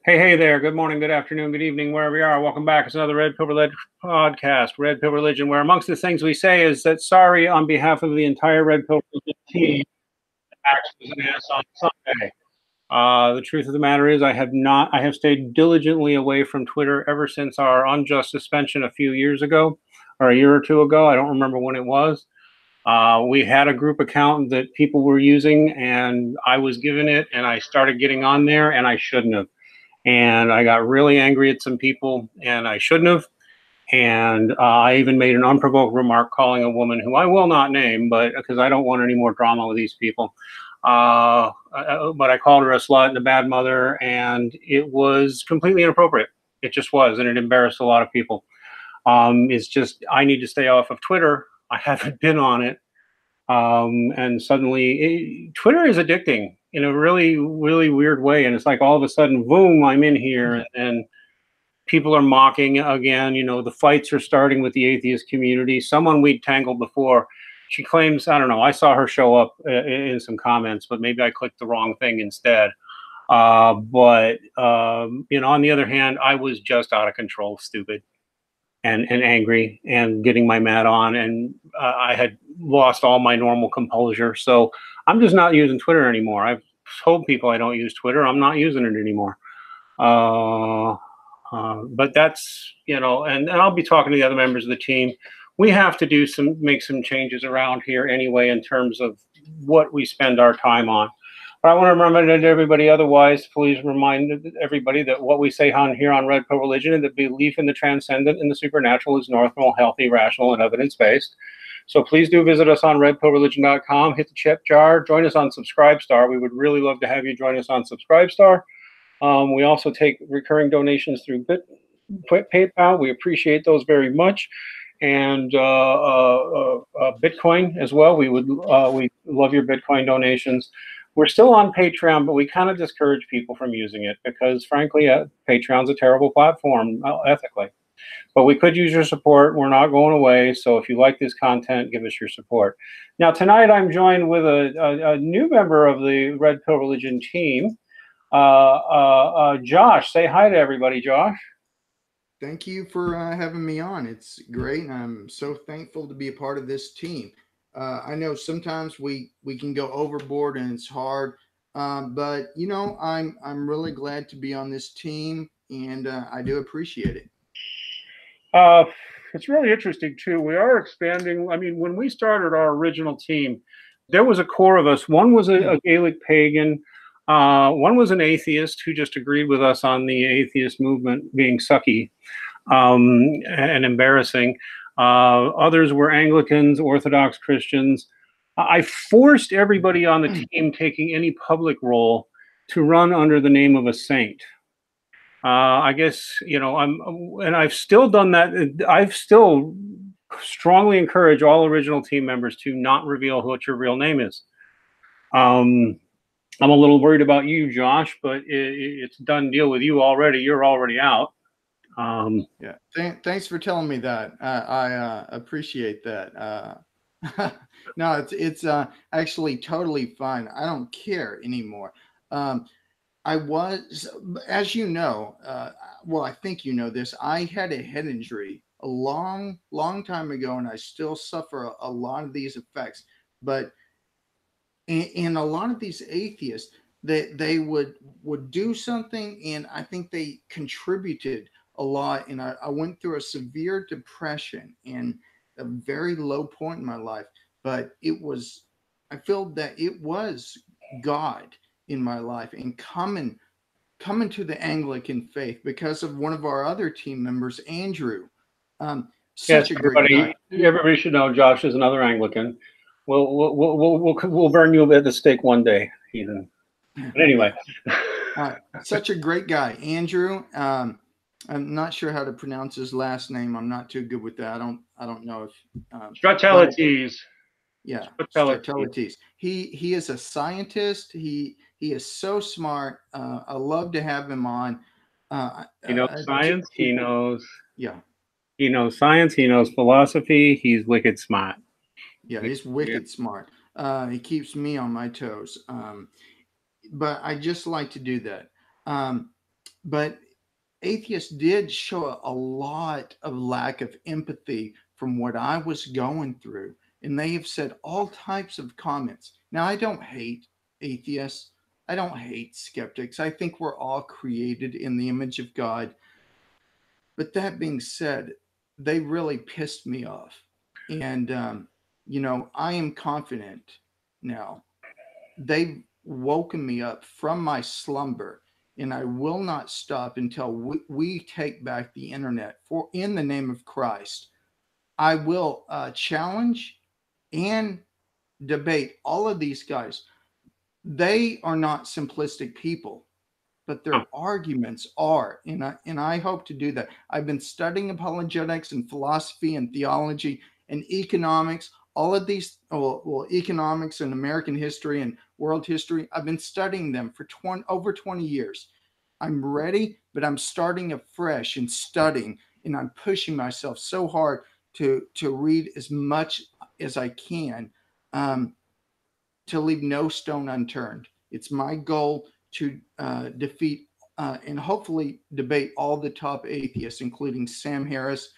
Hey there. Good morning, good afternoon, good evening, wherever you are. Welcome back. It's another Red Pill Religion podcast, Red Pill Religion, where amongst the things we say is that sorry on behalf of the entire Red Pill Religion team, Max was an ass on Sunday. The truth of the matter is I have stayed diligently away from Twitter ever since our unjust suspension a few years ago, or a year or two ago. I don't remember when it was. We had a group account that people were using, and I was given it, and I started getting on there, and I shouldn't have. And I got really angry at some people, and I shouldn't have. And I even made an unprovoked remark calling a woman who I will not name, but because I don't want any more drama with these people. But I called her a slut and a bad mother, and it was completely inappropriate. It just was, and it embarrassed a lot of people. It's just I need to stay off of Twitter. I haven't been on it, and suddenly Twitter is addicting in a really, really weird way. And it's like all of a sudden, boom, I'm in here, and people are mocking again. You know, the fights are starting with the atheist community. Someone we'd tangled before, she claims, I don't know, I saw her show up in some comments, but maybe I clicked the wrong thing instead. But you know, on the other hand, I was just out of control, stupid and angry and getting my mad on, and I had lost all my normal composure. So I'm just not using Twitter anymore. I've told people I don't use Twitter. I'm not using it anymore. But that's, you know, and I'll be talking to the other members of the team. We have to make some changes around here anyway in terms of what we spend our time on. But I want to remind everybody otherwise, please remind everybody that what we say on here on Red Pill Religion and that belief in the transcendent and the supernatural is normal, healthy, rational, and evidence-based. So please do visit us on redpillreligion.com, hit the chip jar, join us on Subscribestar. We would really love to have you join us on Subscribestar. We also take recurring donations through PayPal. We appreciate those very much. And Bitcoin as well. We love your Bitcoin donations. We're still on Patreon, but we kind of discourage people from using it because, frankly, Patreon's a terrible platform ethically. But we could use your support. We're not going away. So if you like this content, give us your support. Now, tonight I'm joined with a new member of the Red Pill Religion team, Josh. Say hi to everybody, Josh. Thank you for having me on. It's great. I'm so thankful to be a part of this team. I know sometimes we can go overboard and it's hard, but you know I'm really glad to be on this team, and I do appreciate it. It's really interesting too. We are expanding. I mean, when we started our original team, there was a core of us. One was a Gaelic pagan. One was an atheist who just agreed with us on the atheist movement being sucky and embarrassing. Others were Anglicans, Orthodox Christians. I forced everybody on the team taking any public role to run under the name of a saint. I guess, you know, and I've still done that. I've still strongly encourage all original team members to not reveal what your real name is. I'm a little worried about you, Josh, but it's a done deal with you already. You're already out. Yeah. Thanks for telling me that. I appreciate that. No, it's actually totally fine. I don't care anymore. I was, as you know, well, I think you know this. I had a head injury a long time ago, and I still suffer a lot of these effects. But in a lot of these atheists, they would do something, and I think they contributed a lot. And I went through a severe depression and a very low point in my life. But I feel that it was God in my life and coming to the Anglican faith because of one of our other team members, Andrew. Such a great guy. Everybody should know Josh is another Anglican. We'll burn you at the stake one day, Ethan. But anyway, such a great guy, Andrew. I'm not sure how to pronounce his last name. I'm not too good with that. I don't know if Stratelites. Yeah, Stratelites. He is a scientist. He is so smart. I love to have him on. He knows science. He knows. Yeah. He knows science. He knows philosophy. He's wicked smart. Yeah, he's wicked smart. He keeps me on my toes. But I just like to do that. But atheists did show a lot of lack of empathy from what I was going through. And they have said all types of comments. Now, I don't hate atheists. I don't hate skeptics. I think we're all created in the image of God. But that being said, they really pissed me off. And, I am confident now. They've woken me up from my slumber, and I will not stop until we take back the internet for in the name of Christ. I will challenge and debate all of these guys. They are not simplistic people, but their arguments are, and I hope to do that. I've been studying apologetics and philosophy and theology and economics, all of these, economics and American history and world history. I've been studying them for over 20 years. I'm ready, but I'm starting afresh and studying, and I'm pushing myself so hard to read as much as I can, to leave no stone unturned. It's my goal to defeat and hopefully debate all the top atheists, including Sam Harris,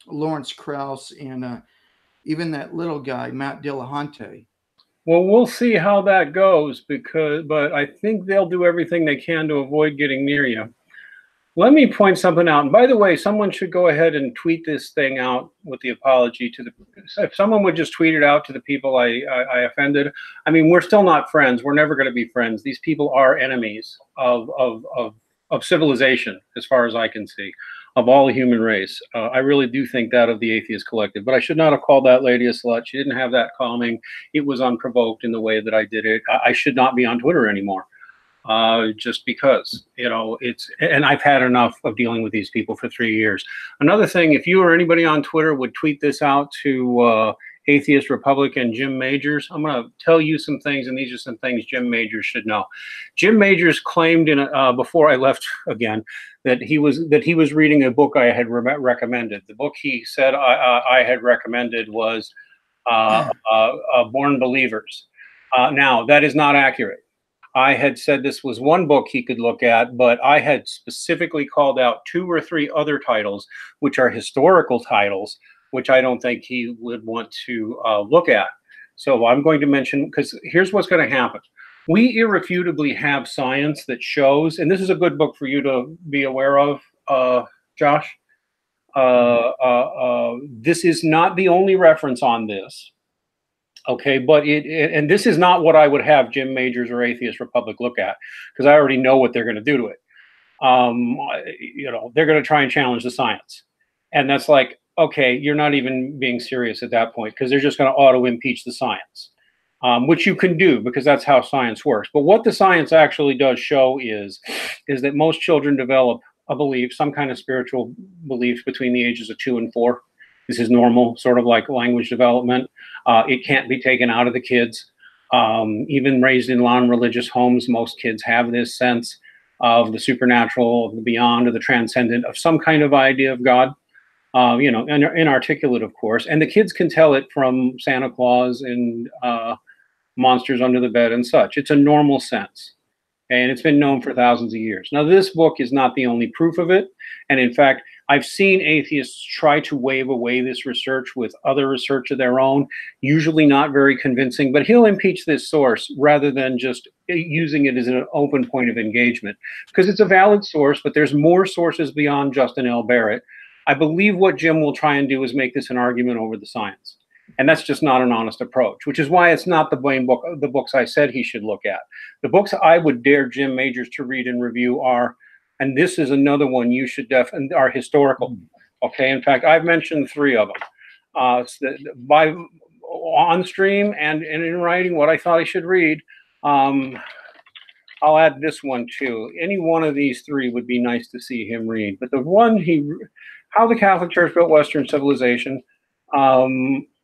Lawrence Krauss, and even that little guy, Matt Dillahunty. Well, we'll see how that goes, but I think they'll do everything they can to avoid getting near you. Let me point something out. And by the way, someone should go ahead and tweet this thing out with the apology to if someone would just tweet it out to the people I offended. I mean, we're still not friends. We're never going to be friends. These people are enemies of civilization, as far as I can see, of all the human race. I really do think that of the atheist collective, but I should not have called that lady a slut. She didn't have that calming. It was unprovoked in the way that I did it. I should not be on Twitter anymore. Just because, and I've had enough of dealing with these people for 3 years. Another thing, if you or anybody on Twitter would tweet this out to Atheist Republic and Jim Majors, I'm going to tell you some things, and these are some things Jim Majors should know. Jim Majors claimed before I left again that he was reading a book I had recommended. The book he said I had recommended was Born Believers. Now, that is not accurate. I had said this was one book he could look at, but I had specifically called out 2 or 3 other titles, which are historical titles, which I don't think he would want to look at. So I'm going to mention, because here's what's going to happen. We irrefutably have science that shows, and this is a good book for you to be aware of, Josh. This is not the only reference on this. Okay, but and this is not what I would have Jim Majors or Atheist Republic look at, because I already know what they're going to do to it. They're going to try and challenge the science, and that's like, okay, you're not even being serious at that point, because they're just going to auto-impeach the science, which you can do because that's how science works. But what the science actually does show is that most children develop a belief, some kind of spiritual belief, between the ages of 2 and 4. This is normal, sort of like language development. It can't be taken out of the kids. Even raised in non-religious homes, most kids have this sense of the supernatural, of the beyond, of the transcendent, of some kind of idea of God, inarticulate, of course. And the kids can tell it from Santa Claus and monsters under the bed and such. It's a normal sense. And it's been known for thousands of years. Now, this book is not the only proof of it. And in fact, I've seen atheists try to wave away this research with other research of their own, usually not very convincing, but he'll impeach this source rather than just using it as an open point of engagement, because it's a valid source, but there's more sources beyond Justin L. Barrett. I believe what Jim will try and do is make this an argument over the science. And that's just not an honest approach, which is why it's not the books I said he should look at. The books I would dare Jim Majors to read and review are, and this is another one you should definitely, are historical. Okay, in fact, I've mentioned 3 of them. On stream and in writing, what I thought I should read. I'll add this one too. Any one of these 3 would be nice to see him read. But the one How the Catholic Church Built Western Civilization.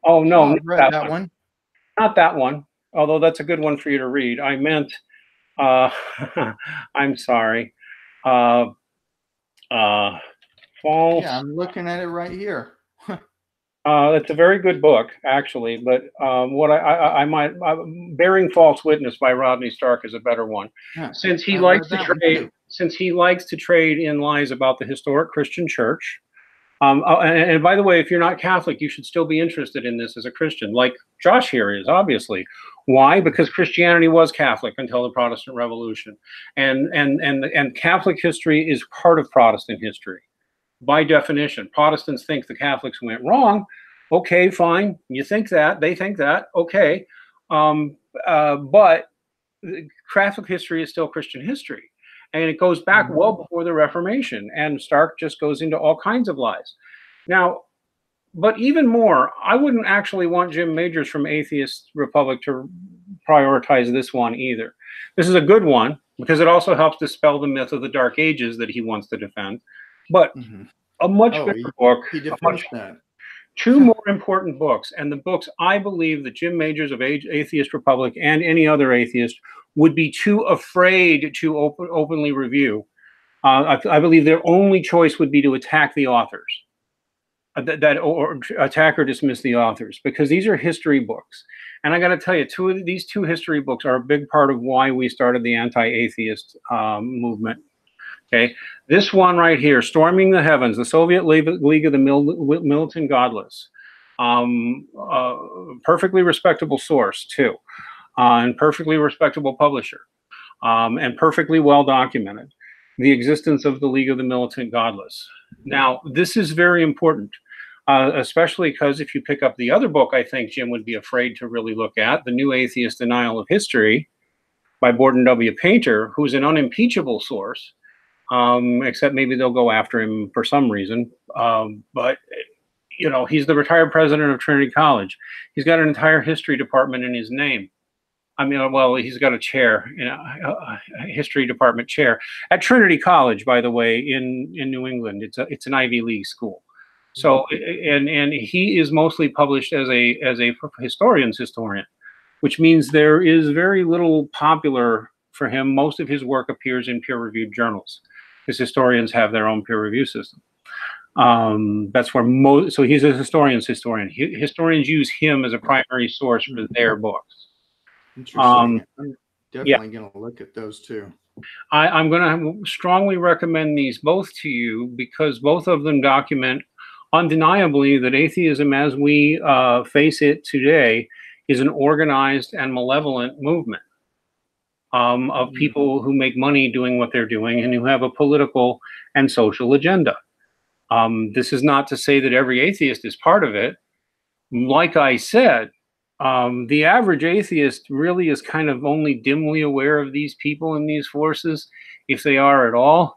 Oh, no, not that one. Not that one, although that's a good one for you to read. I meant, I'm sorry. False. Yeah, I'm looking at it right here. It's a very good book, actually, but what Bearing False Witness by Rodney Stark is a better one. Yeah, since he likes to since he likes to trade in lies about the historic Christian church. And by the way, if you're not Catholic, you should still be interested in this as a Christian, like Josh here is, obviously. Why? Because Christianity was Catholic until the Protestant Revolution. And Catholic history is part of Protestant history. By definition, Protestants think the Catholics went wrong. Okay, fine. You think that. They think that. Okay. But Catholic history is still Christian history. And it goes back well before the Reformation. And Stark just goes into all kinds of lies. Now, but even more, I wouldn't actually want Jim Majors from Atheist Republic to prioritize this one either. This is a good one because it also helps dispel the myth of the Dark Ages that he wants to defend. But a much bigger book. He defends that. Two more important books, and the books I believe that Jim Majors of Atheist Republic and any other atheist would be too afraid to openly review. I believe their only choice would be to attack the authors, or attack or dismiss the authors, because these are history books. And I got to tell you, these two history books are a big part of why we started the anti-atheist movement. Okay, this one right here, Storming the Heavens, the Soviet League of the Militant Godless. Perfectly respectable source, too, and perfectly respectable publisher, and perfectly well documented. The existence of the League of the Militant Godless. Now, this is very important, especially because if you pick up the other book I think Jim would be afraid to really look at, The New Atheist Denial of History by Borden W. Painter, who's an unimpeachable source. Except maybe they'll go after him for some reason. But, you know, he's the retired president of Trinity College. He's got an entire history department in his name. I mean, well, he's got a chair, you know, a history department chair at Trinity College, by the way, in New England. It's an Ivy League school. So, and he is mostly published as a historian, which means there is very little popular for him. Most of his work appears in peer-reviewed journals, because historians have their own peer review system. That's where so he's a historian. Historians use him as a primary source for their books. Interesting. I'm definitely going to look at those too. I'm going to strongly recommend these both to you because both of them document undeniably that atheism as we face it today is an organized and malevolent movement. Of people who make money doing what they're doing and who have a political and social agenda. This is not to say that every atheist is part of it. Like I said, the average atheist really is kind of only dimly aware of these people and these forces, if they are at all.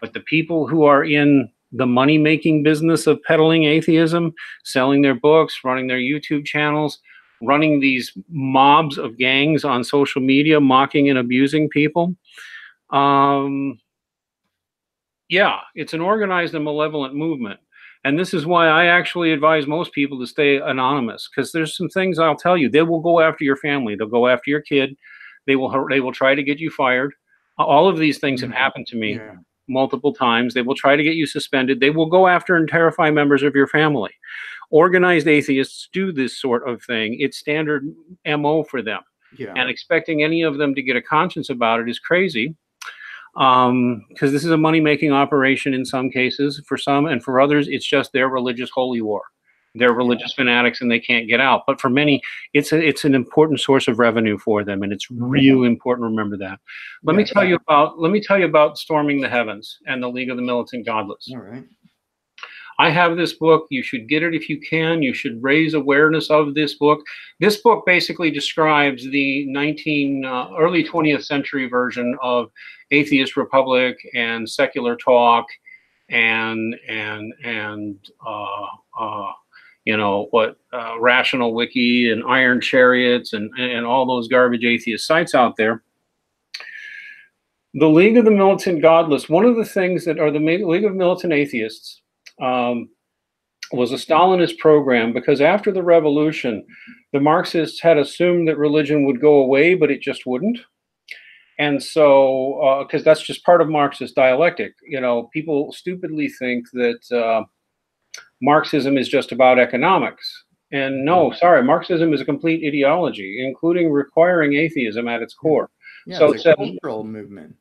But the people who are in the money-making business of peddling atheism, selling their books, running their YouTube channels, running these mobs of gangs on social media, mocking and abusing people. Yeah, it's an organized and malevolent movement. And this is why I actually advise most people to stay anonymous, because there's some things I'll tell you. They will go after your family. They'll go after your kid. They will try to get you fired. All of these things have happened to me multiple times. They will try to get you suspended. They will go after and terrify members of your family. Organized atheists do this sort of thing. It's standard MO for them. And expecting any of them to get a conscience about it is crazy, because this is a money-making operation in some cases. For some, and for others, it's just their religious holy war. They're religious fanatics and they can't get out. But for many, it's an important source of revenue for them, and it's really important to remember that. Let me tell you about Storming the Heavens and the League of the Militant Godless. All right. I have this book. You should get it if you can. You should raise awareness of this book. This book basically describes the early 20th century version of Atheist Republic and Secular Talk and you know what, Rational Wiki and Iron Chariots and all those garbage atheist sites out there. The League of the Militant Godless, one of the things that are the League of Militant Atheists, was a Stalinist program, because after the revolution, the Marxists had assumed that religion would go away, but it just wouldn't. And so, because that's just part of Marxist dialectic, you know, people stupidly think that Marxism is just about economics. And no, sorry, Marxism is a complete ideology, including requiring atheism at its core. Yeah, So it's a cultural movement.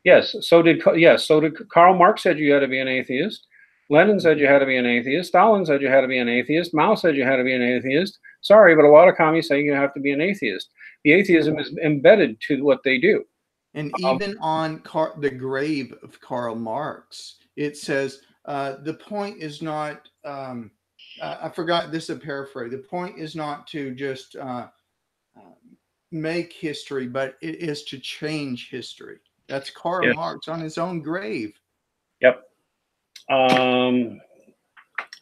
Yes, so did Karl Marx said you had to be an atheist. Lenin said you had to be an atheist. Stalin said you had to be an atheist. Mao said you had to be an atheist. Sorry, but a lot of communists say you have to be an atheist. The atheism is embedded to what they do. And even on the grave of Karl Marx, it says the point is not. I forgot this. A paraphrase. The point is not to just make history, but it is to change history. That's Karl Yes. Marx on his own grave. Yep.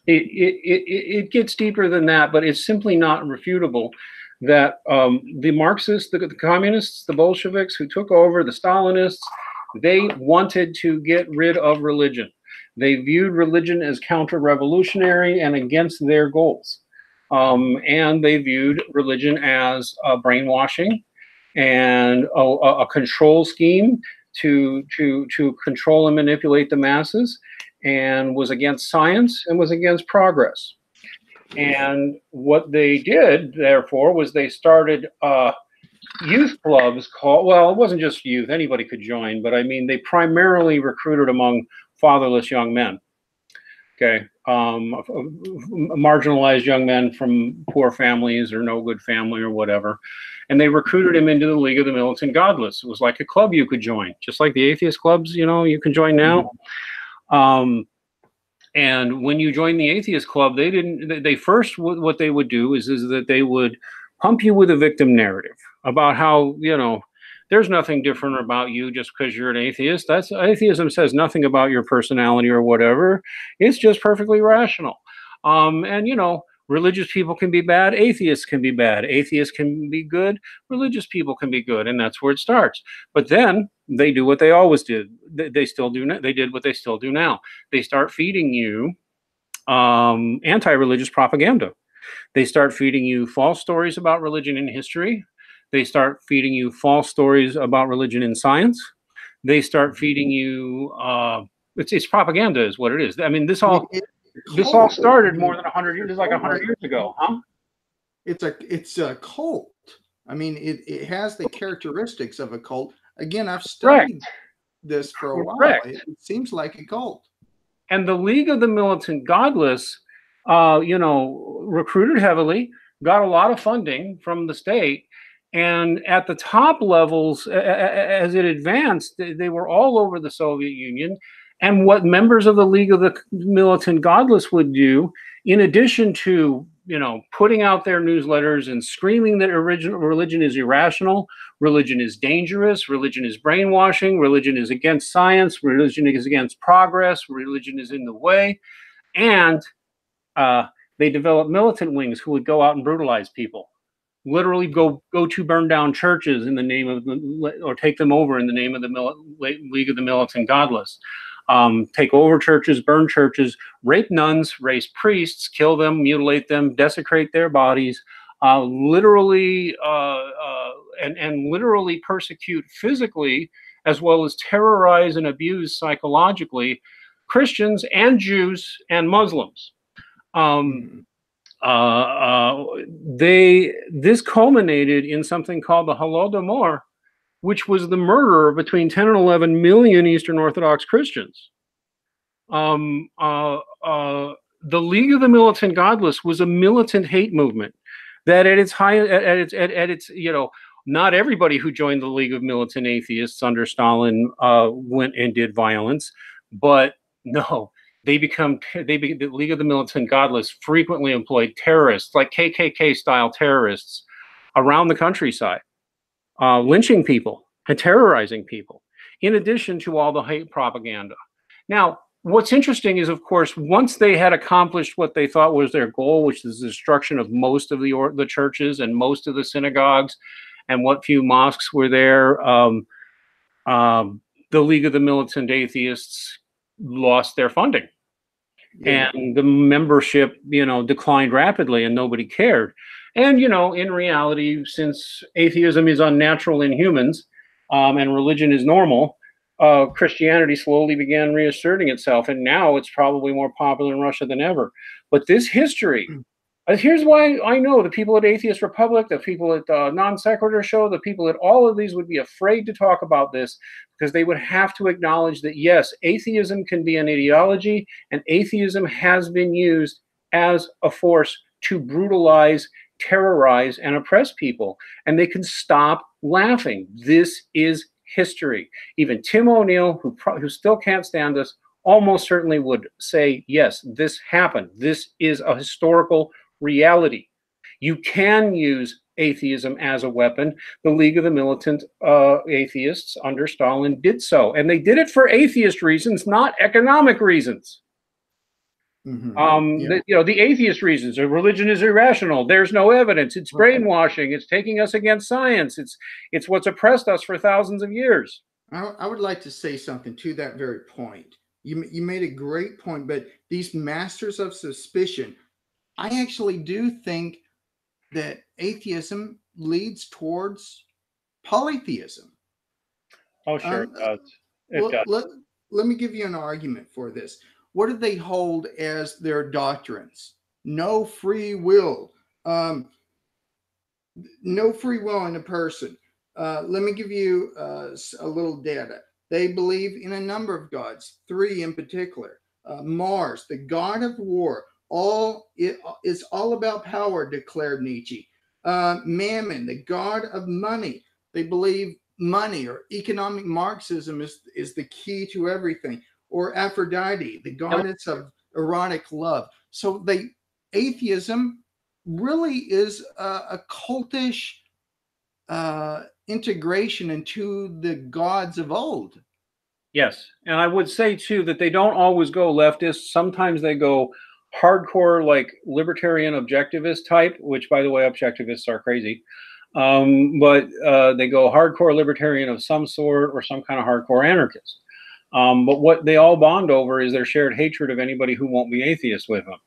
It gets deeper than that, but it's simply not refutable that the Marxists, the communists, the Bolsheviks who took over, the Stalinists, they wanted to get rid of religion. They viewed religion as counter-revolutionary and against their goals. And they viewed religion as brainwashing and a control scheme to control and manipulate the masses, and was against science and was against progress. And what they did, therefore, was they started youth clubs called, well, it wasn't just youth, anybody could join, but I mean, they primarily recruited among fatherless young men. Okay, marginalized young men from poor families or no good family or whatever. And they recruited him into the League of the Militant Godless. It was like a club you could join, just like the atheist clubs, you know, you can join now. And when you join the atheist club, they first, what they would do is that they would pump you with a victim narrative about how, you know, there's nothing different about you just because you're an atheist. Atheism says nothing about your personality or whatever. It's just perfectly rational. And, you know, religious people can be bad. Atheists can be bad. Atheists can be good. Religious people can be good. And that's where it starts. But then they do what they always did. They still do. They did what they still do now. They start feeding you anti-religious propaganda. They start feeding you false stories about religion in history. They start feeding you false stories about religion in science. They start feeding you, it's propaganda is what it is. I mean, this all started more than 100 years, like 100 years ago, huh? It's a cult. I mean, it has the characteristics of a cult. Again, I've studied this for a while. It seems like a cult. And the League of the Militant Godless, you know, recruited heavily, got a lot of funding from the state. And at the top levels, as it advanced, they were all over the Soviet Union. And what members of the League of the Militant Godless would do, in addition to, you know, putting out their newsletters and screaming that religion is irrational, religion is dangerous, religion is brainwashing, religion is against science, religion is against progress, religion is in the way. And they developed militant wings who would go out and brutalize people. Literally go to burn down churches in the name of or take them over in the name of the League of the Militant Godless. Take over churches, burn churches, rape nuns, rape priests, kill them, mutilate them, desecrate their bodies, literally persecute physically, as well as terrorize and abuse psychologically Christians and Jews and Muslims. This culminated in something called the Holodomor, which was the murder of between 10 and 11 million Eastern Orthodox Christians. The League of the Militant Godless was a militant hate movement that at its you know, not everybody who joined the League of Militant Atheists under Stalin went and did violence, but no. The League of the Militant Godless frequently employed terrorists, like KKK-style terrorists, around the countryside, lynching people and terrorizing people, in addition to all the hate propaganda. Now, what's interesting is, of course, once they had accomplished what they thought was their goal, which is the destruction of most of the churches and most of the synagogues and what few mosques were there, the League of the Militant Atheists lost their funding. Yeah. And the membership, you know, declined rapidly and nobody cared. And, you know, in reality, since atheism is unnatural in humans and religion is normal, Christianity slowly began reasserting itself. And now it's probably more popular in Russia than ever. But this history, here's why I know the people at Atheist Republic, the people at Non Sequitur Show, the people at all of these would be afraid to talk about this, because they would have to acknowledge that, yes, atheism can be an ideology, and atheism has been used as a force to brutalize, terrorize, and oppress people. And they can stop laughing. This is history. Even Tim O'Neill, who still can't stand us, almost certainly would say, yes, this happened. This is a historical reality. You can use atheism as a weapon. The League of the Militant Atheists under Stalin did so. And they did it for atheist reasons, not economic reasons. The atheist reasons, religion is irrational, there's no evidence, it's brainwashing, it's taking us against science, it's what's oppressed us for thousands of years. I would like to say something to that very point. You made a great point, but these masters of suspicion, I actually do think that atheism leads towards polytheism. Oh, sure, it does. It does. Let me give you an argument for this. What do they hold as their doctrines? No free will. No free will in a person. Let me give you a little data. They believe in a number of gods, 3 in particular. Mars, the god of war. It's all about power, declared Nietzsche. Mammon, the god of money. They believe money or economic Marxism is the key to everything. Or Aphrodite, the goddess of erotic love. So atheism really is a cultish integration into the gods of old. Yes, and I would say too that they don't always go leftist. Sometimes they go hardcore, like libertarian objectivist type, which, by the way, objectivists are crazy. But they go hardcore libertarian of some sort, or some kind of hardcore anarchist. But what they all bond over is their shared hatred of anybody who won't be atheist with them.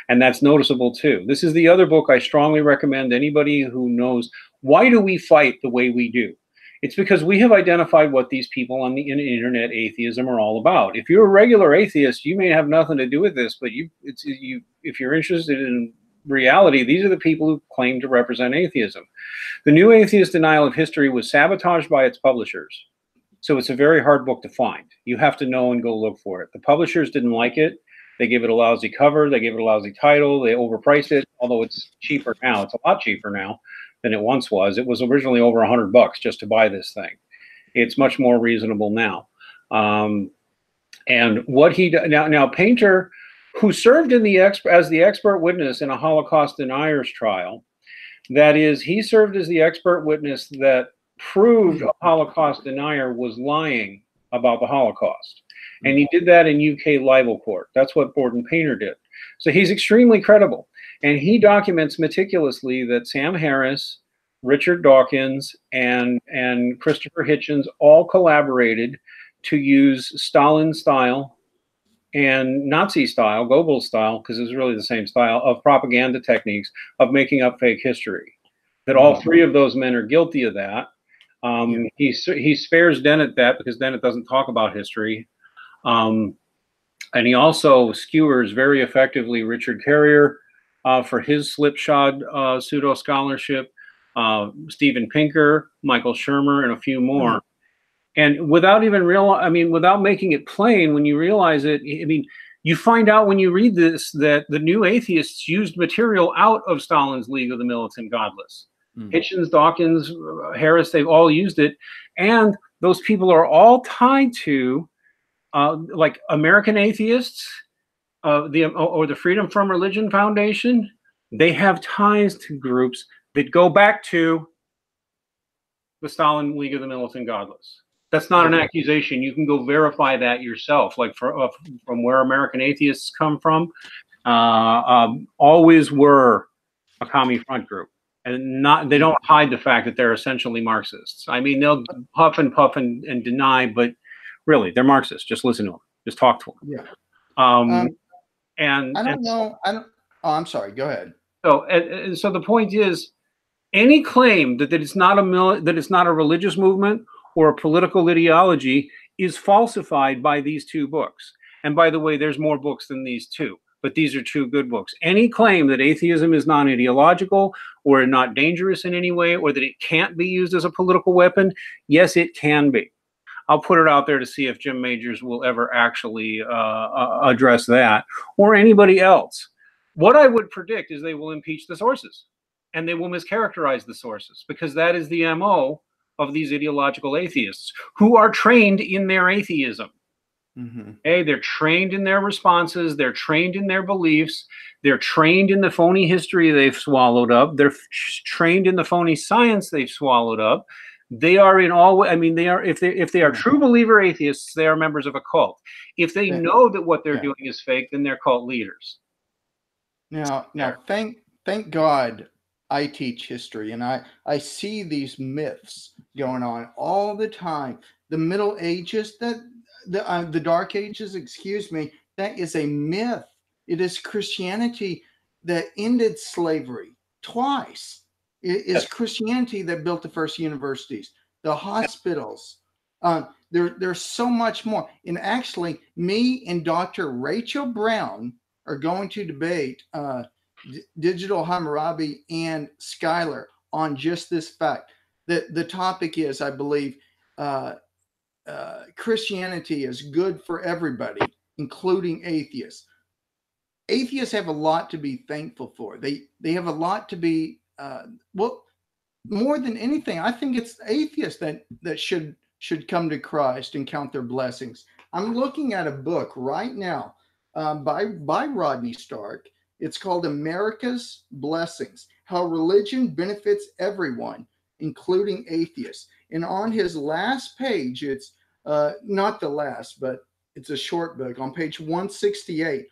And that's noticeable too. This is the other book I strongly recommend anybody who knows, why do we fight the way we do? It's because we have identified what these people on the internet atheism are all about. If you're a regular atheist, you may have nothing to do with this, but if you're interested in reality, these are the people who claim to represent atheism. The New Atheist Denial of History was sabotaged by its publishers. So it's a very hard book to find. You have to know and go look for it. The publishers didn't like it. They gave it a lousy cover. They gave it a lousy title. They overpriced it, although it's cheaper now. It's a lot cheaper now than it once was. It was originally over $100 just to buy this thing. It's much more reasonable now. And what he now Painter, who served in as the expert witness in a Holocaust deniers trial, that is, he served as the expert witness that proved a Holocaust denier was lying about the Holocaust. And he did that in UK libel court. That's what Borden Painter did. So he's extremely credible. And he documents meticulously that Sam Harris, Richard Dawkins, and Christopher Hitchens all collaborated to use Stalin style and Nazi style, Goebbels style, because it's really the same style, of propaganda techniques of making up fake history. That all 3 of those men are guilty of that. He spares Dennett that, because Dennett doesn't talk about history. And he also skewers very effectively Richard Carrier for his slipshod pseudo-scholarship, Steven Pinker, Michael Shermer, and a few more. And without even without making it plain, when you realize it, you find out when you read this that the New Atheists used material out of Stalin's League of the Militant Godless. Hitchens, Dawkins, Harris, they've all used it. And those people are all tied to like American Atheists, or the Freedom from Religion Foundation. They have ties to groups that go back to the Stalin League of the Militant Godless. That's not an accusation. You can go verify that yourself. Like from where American Atheists come from, always were a commie front group. And they don't hide the fact that they're essentially Marxists. I mean, they'll puff and deny, but really, they're Marxists. Just listen to them. Just talk to them. Yeah. And I don't know. Oh, I'm sorry. Go ahead. So the point is, any claim that it's not a religious movement or a political ideology is falsified by these 2 books. And by the way, there's more books than these 2. But these are 2 good books. Any claim that atheism is non-ideological or not dangerous in any way, or that it can't be used as a political weapon, yes, it can be. I'll put it out there to see if Jim Majors will ever actually address that, or anybody else. What I would predict is they will impeach the sources, and they will mischaracterize the sources, because that is the MO of these ideological atheists who are trained in their atheism. Okay, they're trained in their responses, they're trained in their beliefs, they're trained in the phony history they've swallowed up, they're trained in the phony science they've swallowed up. They are in all, I mean, they are, if they are true believer atheists, they are members of a cult. If they know that what they're doing is fake, then they're cult leaders. Now, thank God I teach history, and I see these myths going on all the time. The Middle Ages, the Dark Ages, excuse me, that is a myth. It is Christianity that ended slavery twice. It is Christianity that built the first universities, the hospitals. There's so much more. And actually, me and Dr. Rachel Brown are going to debate Digital Hammurabi and Schuyler on just this fact. The topic is, I believe, Christianity is good for everybody, including atheists. Atheists have a lot to be thankful for. They have a lot to be, well, more than anything, I think it's atheists that should come to Christ and count their blessings. I'm looking at a book right now by Rodney Stark. It's called America's Blessings: How Religion Benefits Everyone, Including Atheists. And on his last page, it's not the last, but it's a short book. On page 168,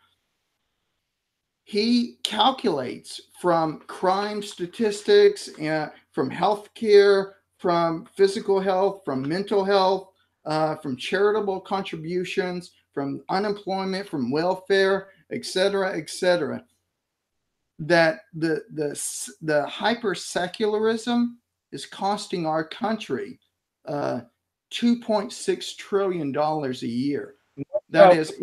he calculates from crime statistics, from healthcare, from physical health, from mental health, from charitable contributions, from unemployment, from welfare, etc., that the hyper-secularism is costing our country $2.6 trillion a year. That is,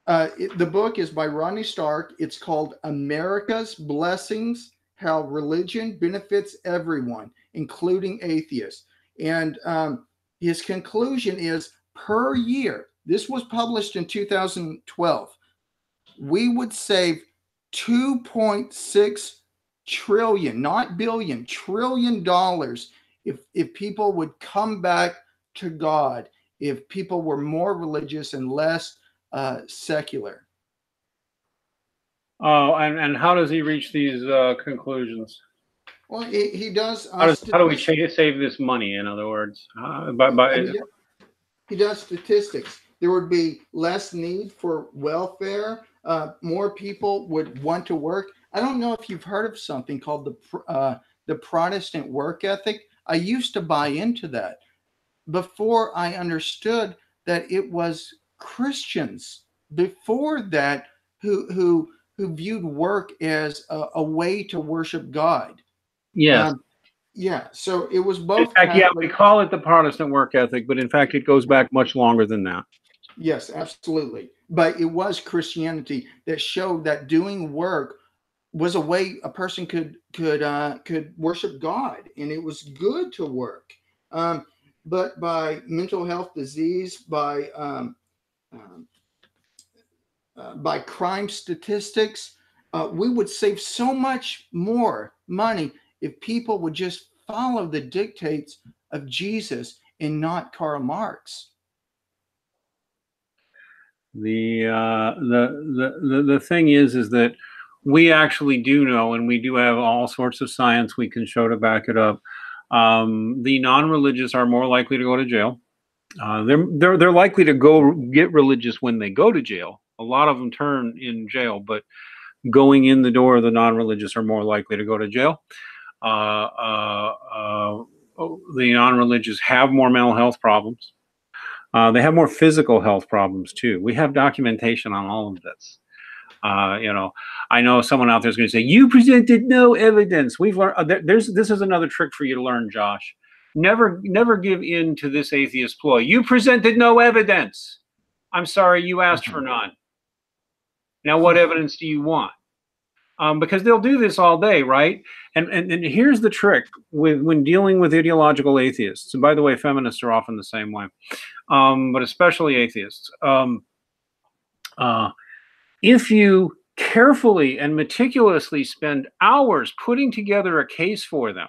the book is by Rodney Stark. It's called America's Blessings: How Religion Benefits Everyone, Including Atheists. And his conclusion is, per year, this was published in 2012, we would save $2.6 trillion, not billion, trillion dollars if people would come back to God, if people were more religious and less secular. Oh, and how does he reach these conclusions? Well, he does. How do we save this money? In other words, he does statistics. There would be less need for welfare. More people would want to work. I don't know if you've heard of something called the Protestant work ethic. I used to buy into that before I understood that it was Christians before that who viewed work as a way to worship God. Yes. Yeah. So it was both. In fact, yeah, we call it the Protestant work ethic, but in fact, it goes back much longer than that. Yes, absolutely. But it was Christianity that showed that doing work was a way a person could worship God, and it was good to work. But by mental health disease, by crime statistics, we would save so much more money if people would just follow the dictates of Jesus and not Karl Marx. The thing is that we actually do know, and we do have all sorts of science we can show to back it up. The non-religious are more likely to go to jail. They're likely to go get religious when they go to jail. A lot of them turn in jail, but going in the door, the non-religious are more likely to go to jail. The non-religious have more mental health problems. They have more physical health problems too. We have documentation on all of this. I know someone out there is going to say, "You presented no evidence." We've learned this is another trick for you to learn, Josh. Never give in to this atheist ploy. You presented no evidence. I'm sorry, you asked for none. Now, what evidence do you want? because they'll do this all day, right? And here's the trick with when dealing with ideological atheists. And by the way, feminists are often the same way, but especially atheists. If you carefully and meticulously spend hours putting together a case for them,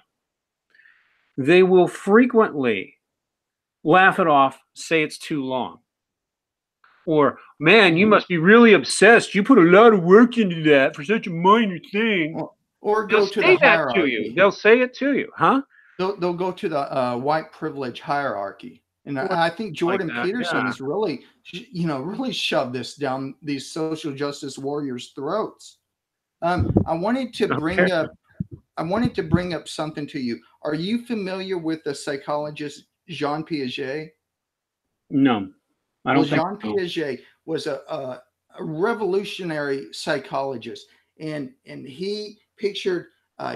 they will frequently laugh it off, say it's too long. Or, man, you must be really obsessed. You put a lot of work into that for such a minor thing. Or go to the hierarchy. To you. They'll say it to you, huh? They'll go to the white privilege hierarchy. And I think Jordan Peterson has really, really shoved this down these social justice warriors' throats. I wanted to bring up something to you. Are you familiar with the psychologist Jean Piaget? No, I don't. Jean Piaget was a revolutionary psychologist, and he pictured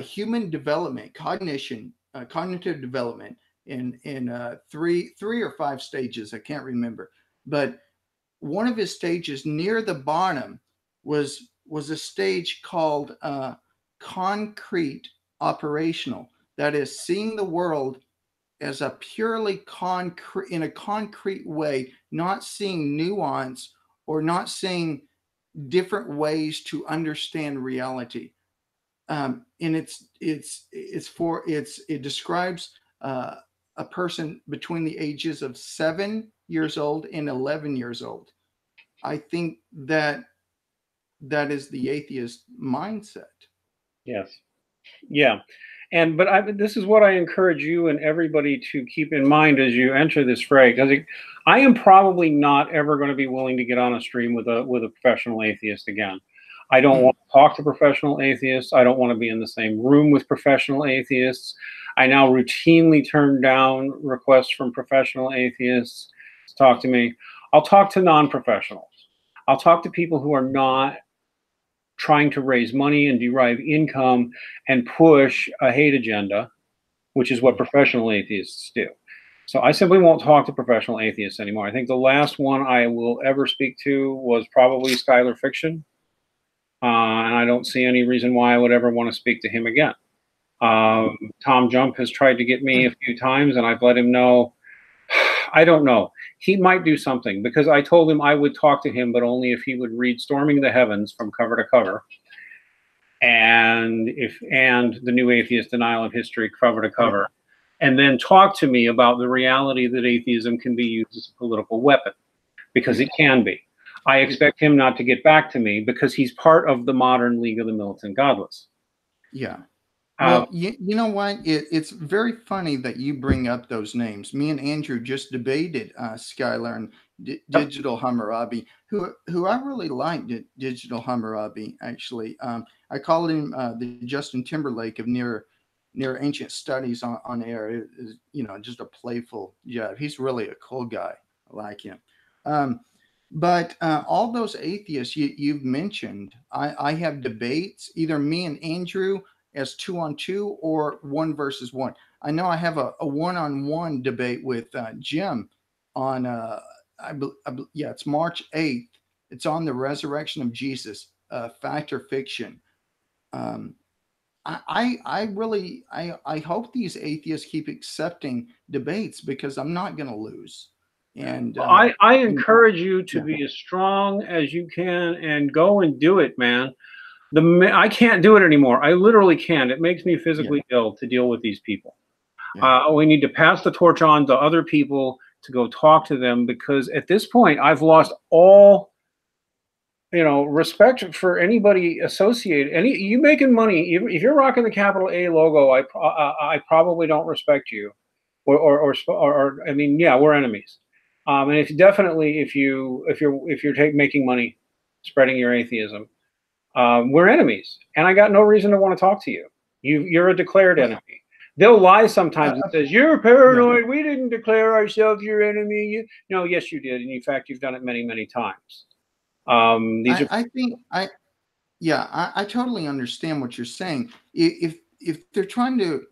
human development, cognitive development in three or five stages. I can't remember, but one of his stages near the bottom was a stage called concrete operational. That is, seeing the world as a purely concrete way, not seeing nuance or not seeing different ways to understand reality. And it describes a person between the ages of 7 years old and 11 years old. I think that is the atheist mindset. Yes. Yeah. But this is what I encourage you and everybody to keep in mind as you enter this fray, because I am probably not ever going to be willing to get on a stream with a professional atheist again. I don't want to talk to professional atheists. I don't want to be in the same room with professional atheists. I now routinely turn down requests from professional atheists to talk to me. I'll talk to non-professionals. I'll talk to people who are not trying to raise money and derive income and push a hate agenda, which is what professional atheists do. So I simply won't talk to professional atheists anymore. I think the last one I will ever speak to was probably Skylar Fiction. And I don't see any reason why I would ever want to speak to him again. Tom Jump has tried to get me a few times, and I've let him know, I don't know. He might do something, because I told him I would talk to him, but only if he would read Storming the Heavens from cover to cover, and the New Atheist Denial of History cover to cover, and then talk to me about the reality that atheism can be used as a political weapon, because it can be. I expect him not to get back to me because he's part of the modern League of the Militant Godless. Yeah. Well, you know what? It's very funny that you bring up those names. Me and Andrew just debated Skylar and Digital Hammurabi, who I really liked. Digital Hammurabi, actually. I called him the Justin Timberlake of near ancient studies on air. It is, just a playful job. He's really a cool guy. I like him. But all those atheists you've mentioned, I have debates, either me and Andrew as 2-on-2 or 1 versus 1. I know I have a 1-on-1 debate with Jim on, it's March 8th. It's on the resurrection of Jesus, fact or fiction. I really hope these atheists keep accepting debates, because I'm not going to lose. And I encourage you to be as strong as you can and go and do it, man. I can't do it anymore. I literally can't. It makes me physically ill to deal with these people. We need to pass the torch on to other people to go talk to them, because at this point I've lost all respect for anybody associated. You making money, if you're rocking the capital A logo, I probably don't respect you, or I mean, yeah, we're enemies. And if you're making money spreading your atheism, we're enemies, and I got no reason to want to talk to you. You're a declared enemy. They'll lie sometimes and says, you're paranoid. We didn't declare ourselves your enemy. No, yes, you did. And in fact, you've done it many, many times. I totally understand what you're saying. If they're trying to,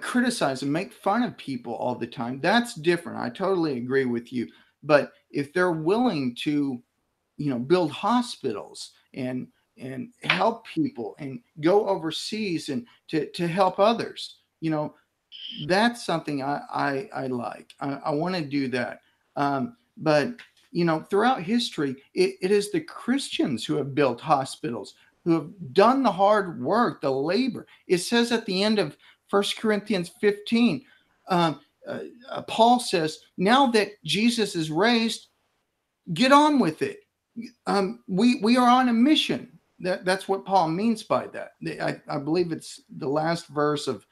criticize and make fun of people all the time, that's different. I totally agree with you. But if they're willing to, build hospitals and and help people and go overseas and to help others. You know, that's something I like. I want to do that. But, you know, throughout history, it is the Christians who have built hospitals, who have done the hard work, the labor. It says at the end of 1 Corinthians 15, Paul says, now that Jesus is raised, get on with it. We are on a mission. That's what Paul means by that. I believe it's the last verse of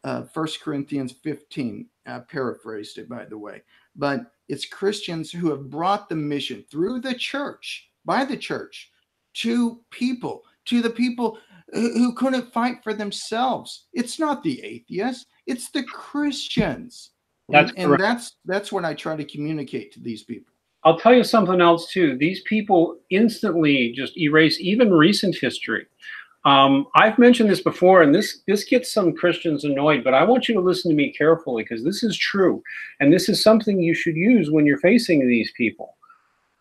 1 Corinthians 15. I paraphrased it, by the way. But it's Christians who have brought the mission through the church, by the church, to people, to the people who couldn't fight for themselves. It's not the atheists, it's the Christians. And that's what I try to communicate to these people. I'll tell you something else too. These people instantly just erase even recent history. I've mentioned this before, and this gets some Christians annoyed, but I want you to listen to me carefully, because this is true, and this is something you should use when you're facing these people.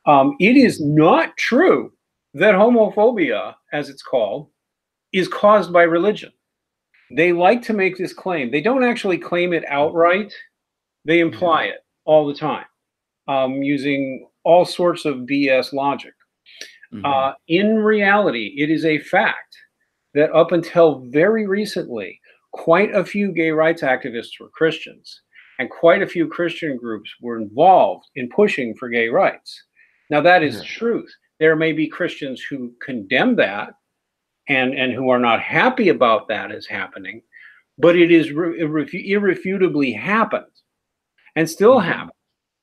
It is not true that homophobia, as it's called, is caused by religion. They like to make this claim. They don't actually claim it outright. They imply it all the time, using all sorts of BS logic. In reality, it is a fact that up until very recently, quite a few gay rights activists were Christians, and quite a few Christian groups were involved in pushing for gay rights. Now, that is truth. There may be Christians who condemn that and who are not happy about that as happening, but it is irrefutably happened and still happens.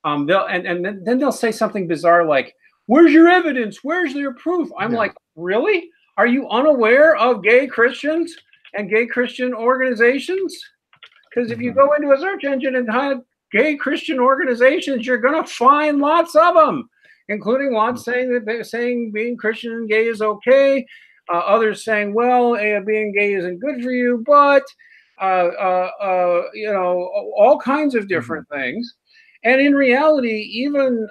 Then they'll say something bizarre like, where's your evidence? Where's your proof? I'm like, really? Are you unaware of gay Christians and gay Christian organizations? Because if you go into a search engine and type gay Christian organizations, you're going to find lots of them, including lots saying being Christian and gay is okay. Others saying, well, being gay isn't good for you, but, you know, all kinds of different things. And in reality, even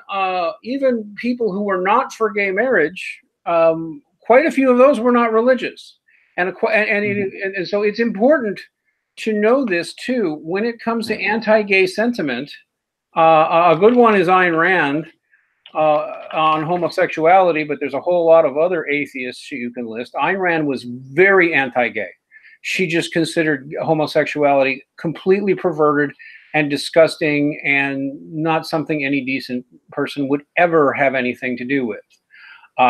people who were not for gay marriage, quite a few of those were not religious. And so it's important to know this too when it comes to anti-gay sentiment. A good one is Ayn Rand on homosexuality, but there's a whole lot of other atheists you can list. Ayn Rand was very anti-gay. She just considered homosexuality completely perverted and disgusting and not something any decent person would ever have anything to do with.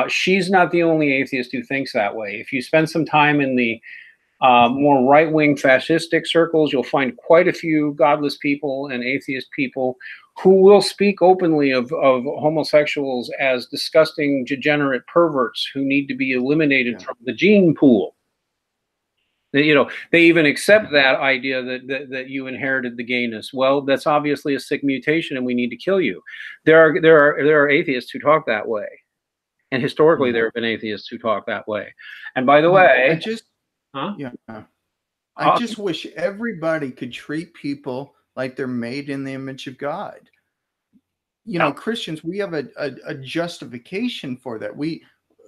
She's not the only atheist who thinks that way. If you spend some time in the more right-wing fascistic circles, you'll find quite a few godless people and atheist people who will speak openly of homosexuals as disgusting, degenerate perverts who need to be eliminated from the gene pool. You know, they even accept that idea that you inherited the gayness. Well, that's obviously a sick mutation, and we need to kill you. There are atheists who talk that way, and historically there have been atheists who talk that way. And by the way, I just wish everybody could treat people like they're made in the image of God. You know, Christians, we have a justification for that.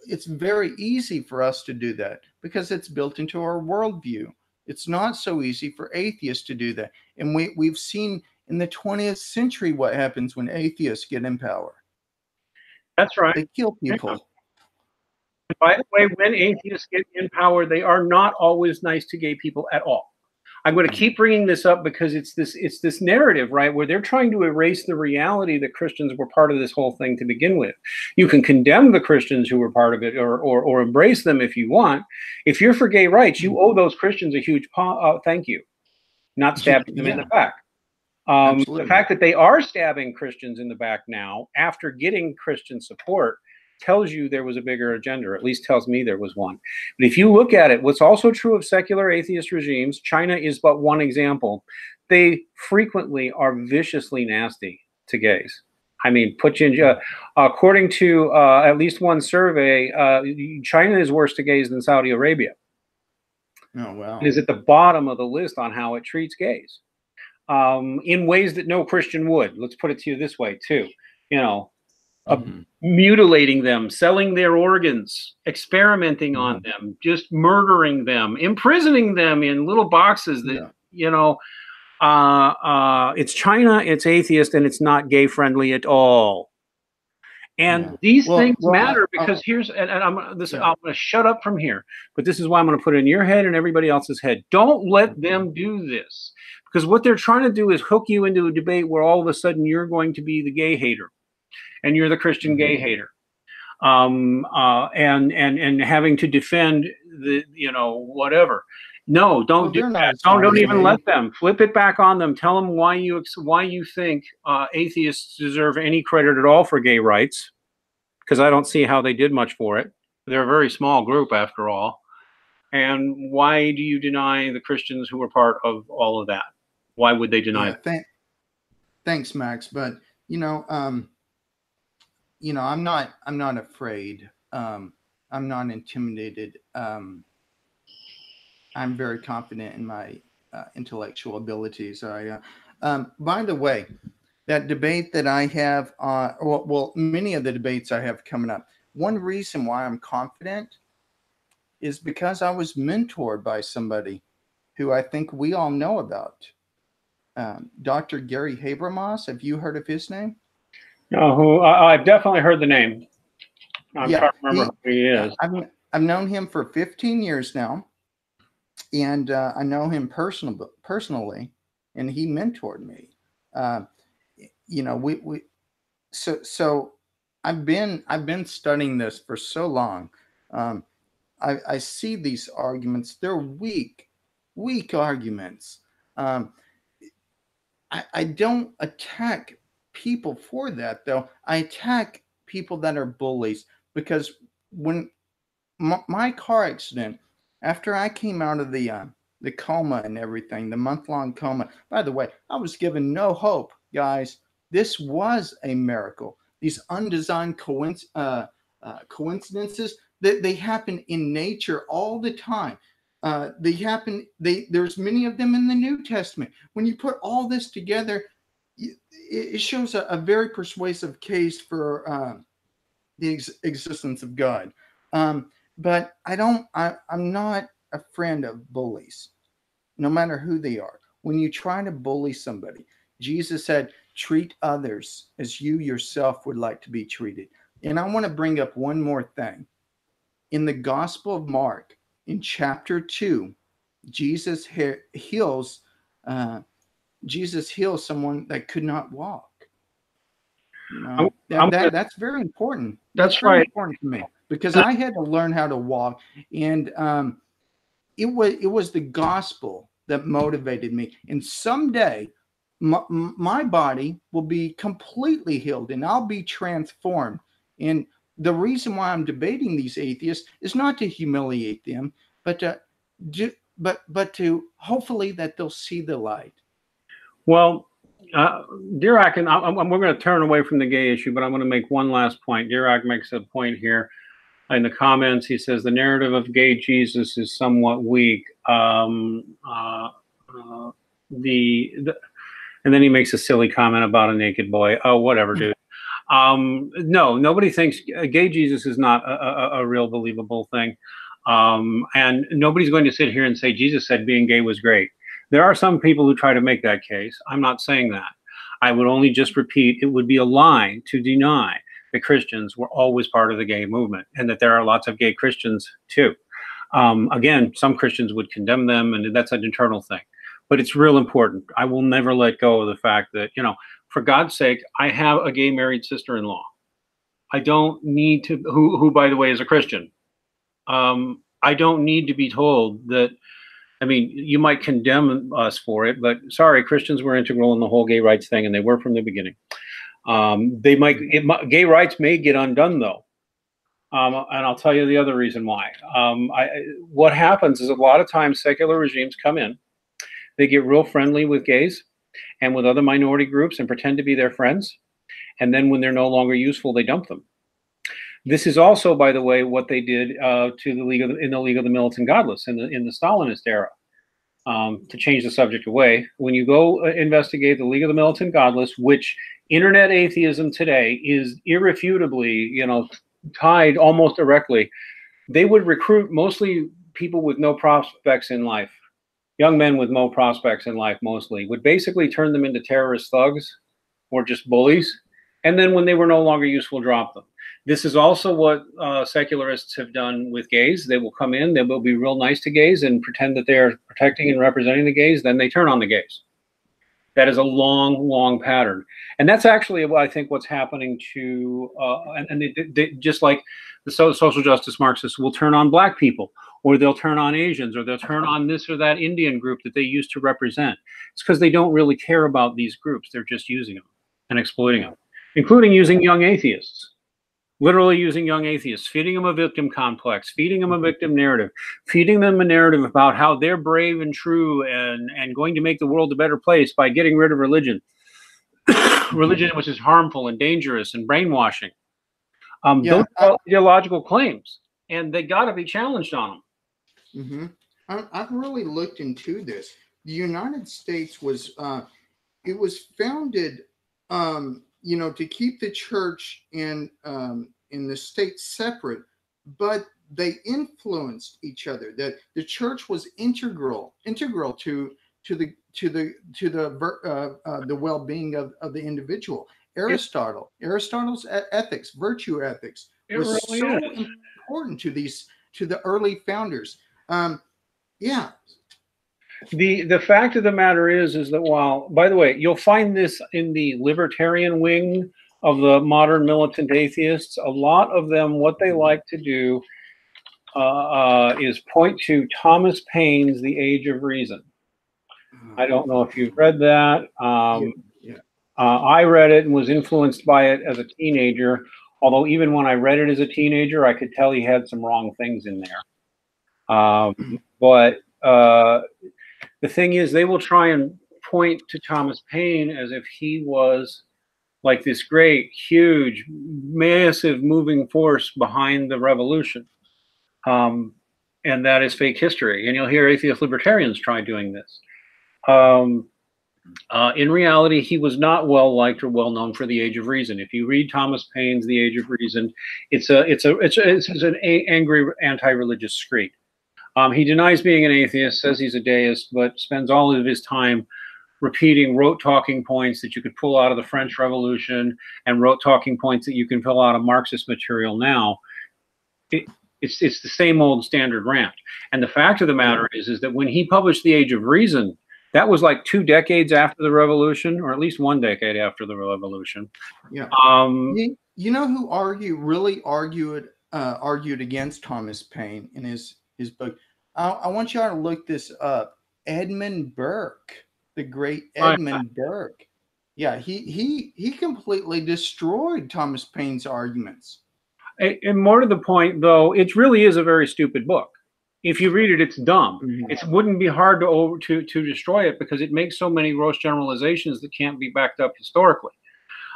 It's very easy for us to do that because it's built into our worldview. It's not so easy for atheists to do that. And we've seen in the 20th century what happens when atheists get in power. That's right. They kill people. By the way, when atheists get in power, they are not always nice to gay people at all. I'm going to keep bringing this up because it's this narrative, right, where they're trying to erase the reality that Christians were part of this whole thing to begin with. You can condemn the Christians who were part of it or embrace them if you want. If you're for gay rights, you owe those Christians a huge thank you, not stabbing them in the back. The fact that they are stabbing Christians in the back now after getting Christian support tells you there was a bigger agenda, or at least tells me there was one. But if you look at it, what's also true of secular atheist regimes, China is but one example. They frequently are viciously nasty to gays. I mean, according to at least one survey, China is worse to gays than Saudi Arabia. Oh, wow. It is at the bottom of the list on how it treats gays in ways that no Christian would. Let's put it to you this way, too. You know, mutilating them, selling their organs, experimenting on them, just murdering them, imprisoning them in little boxes that, you know, it's China, it's atheist, and it's not gay friendly at all. And these things matter because here's, and I'm going to shut up from here, but this is why I'm going to put it in your head and everybody else's head. Don't let them do this, because what they're trying to do is hook you into a debate where all of a sudden you're going to be the gay hater and you're the Christian gay hater. And having to defend the, you know, whatever. No, don't do that. Don't even let them. Flip it back on them. Tell them why you think atheists deserve any credit at all for gay rights, because I don't see how they did much for it. They're a very small group after all. And why do you deny the Christians who were part of all of that? Why would they deny it? Thanks, Max. But you know, I'm not afraid. I'm not intimidated. I'm very confident in my intellectual abilities. By the way, that debate that I have, well, many of the debates I have coming up, one reason why I'm confident is because I was mentored by somebody who I think we all know about. Dr. Gary Habermaas. Have you heard of his name? No, I've definitely heard the name. I'm trying to remember who he is. I've known him for 15 years now. And I know him personally, and he mentored me. You know, so I've been studying this for so long. I see these arguments; they're weak arguments. I don't attack people for that, though. I attack people that are bullies, because when my car accident, after I came out of the coma and everything, the month-long coma. By the way, I was given no hope, guys. This was a miracle. These undesigned coincidences, they happen in nature all the time. There's many of them in the New Testament. When you put all this together, it shows a very persuasive case for the existence of God. But I'm not a friend of bullies, no matter who they are. When you try to bully somebody, Jesus said, treat others as you yourself would like to be treated. And I want to bring up one more thing. In the Gospel of Mark, in chapter 2, Jesus heals someone that could not walk. You know, that's very important. That's very important to me, because I had to learn how to walk, and it was the gospel that motivated me. And someday, my body will be completely healed, and I'll be transformed. And the reason why I'm debating these atheists is not to humiliate them, but to hopefully that they'll see the light. Well, Dirac, and we're going to turn away from the gay issue, but I'm going to make one last point. Dirac makes a point here in the comments. He says the narrative of gay Jesus is somewhat weak. And then he makes a silly comment about a naked boy. Oh, whatever, dude. No, nobody thinks gay Jesus is not a real believable thing. And nobody's going to sit here and say Jesus said being gay was great. There are some people who try to make that case. I'm not saying that. I would only just repeat, it would be a lie to deny that Christians were always part of the gay movement, and that there are lots of gay Christians too. Again, some Christians would condemn them, and that's an internal thing. But it's real important. I will never let go of the fact that, you know, for God's sake, I have a gay married sister-in-law. I don't need to, who by the way is a Christian. I don't need to be told that. I mean, you might condemn us for it, but sorry, Christians were integral in the whole gay rights thing, and they were from the beginning. Gay rights may get undone though, and I'll tell you the other reason why. What happens is a lot of times secular regimes come in, they get real friendly with gays and with other minority groups and pretend to be their friends, and then when they're no longer useful, they dump them. This is also, by the way, what they did to the League of the Militant Godless in the Stalinist era. To change the subject away, when you go investigate the League of the Militant Godless, which Internet atheism today is irrefutably, tied almost directly. They would recruit mostly people with no prospects in life, young men with no prospects in life mostly, would basically turn them into terrorist thugs or just bullies. And then when they were no longer useful, drop them. This is also what secularists have done with gays. They will come in, they will be real nice to gays and pretend that they're protecting and representing the gays. Then they turn on the gays. That is a long, long pattern. And that's actually, I think, what's happening to, they, just like the social justice Marxists will turn on black people, or they'll turn on Asians, or they'll turn on this or that Indian group that they used to represent. It's because they don't really care about these groups. They're just using them and exploiting them, including using young atheists. Literally using young atheists, feeding them a victim complex, feeding them a victim narrative, feeding them a narrative about how they're brave and true and going to make the world a better place by getting rid of religion. Religion, which is harmful and dangerous and brainwashing. Those are ideological claims, and they got to be challenged on them. I've really looked into this. The United States was, it was founded, to keep the church and the state separate, but they influenced each other. That the church was integral to the well-being of the individual. Aristotle's ethics, virtue ethics, was so important to the early founders. The fact of the matter is that while, by the way, you'll find this in the libertarian wing of the modern militant atheists, a lot of them, what they like to do is point to Thomas Paine's The Age of Reason. I don't know if you've read that. I read it and was influenced by it as a teenager, although even when I read it as a teenager, I could tell he had some wrong things in there. But the thing is, they will try and point to Thomas Paine as if he was like this great, huge, massive moving force behind the revolution. And that is fake history. And you'll hear atheist libertarians try doing this. In reality, he was not well liked or well known for The Age of Reason. If you read Thomas Paine's The Age of Reason, it's an angry anti-religious screed. He denies being an atheist, says he's a deist, but spends all of his time repeating rote talking points that you could pull out of the French Revolution and rote talking points that you can pull out of Marxist material now. It's the same old standard rant. And the fact of the matter is that when he published The Age of Reason, that was like 2 decades after the revolution, or at least 1 decade after the revolution. Yeah. You know who really argued against Thomas Paine in his book? I want y'all to look this up. Edmund Burke, the great Edmund Burke. Yeah, he completely destroyed Thomas Paine's arguments. And more to the point, though, it really is a very stupid book. If you read it, it's dumb. It wouldn't be hard to destroy it because it makes so many gross generalizations that can't be backed up historically,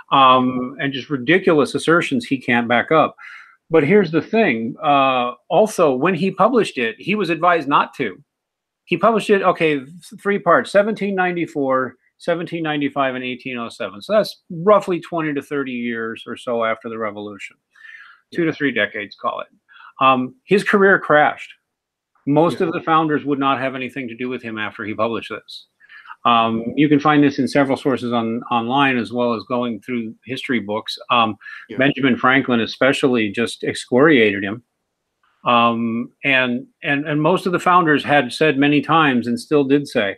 and just ridiculous assertions he can't back up. But here's the thing. Also, when he published it, he was advised not to. He published it, 3 parts, 1794, 1795, and 1807. So that's roughly 20 to 30 years or so after the revolution. 2 to 3 decades, call it. His career crashed. Most of the founders would not have anything to do with him after he published this. You can find this in several sources online, as well as going through history books. Benjamin Franklin especially just excoriated him. And most of the founders had said many times, and still did say,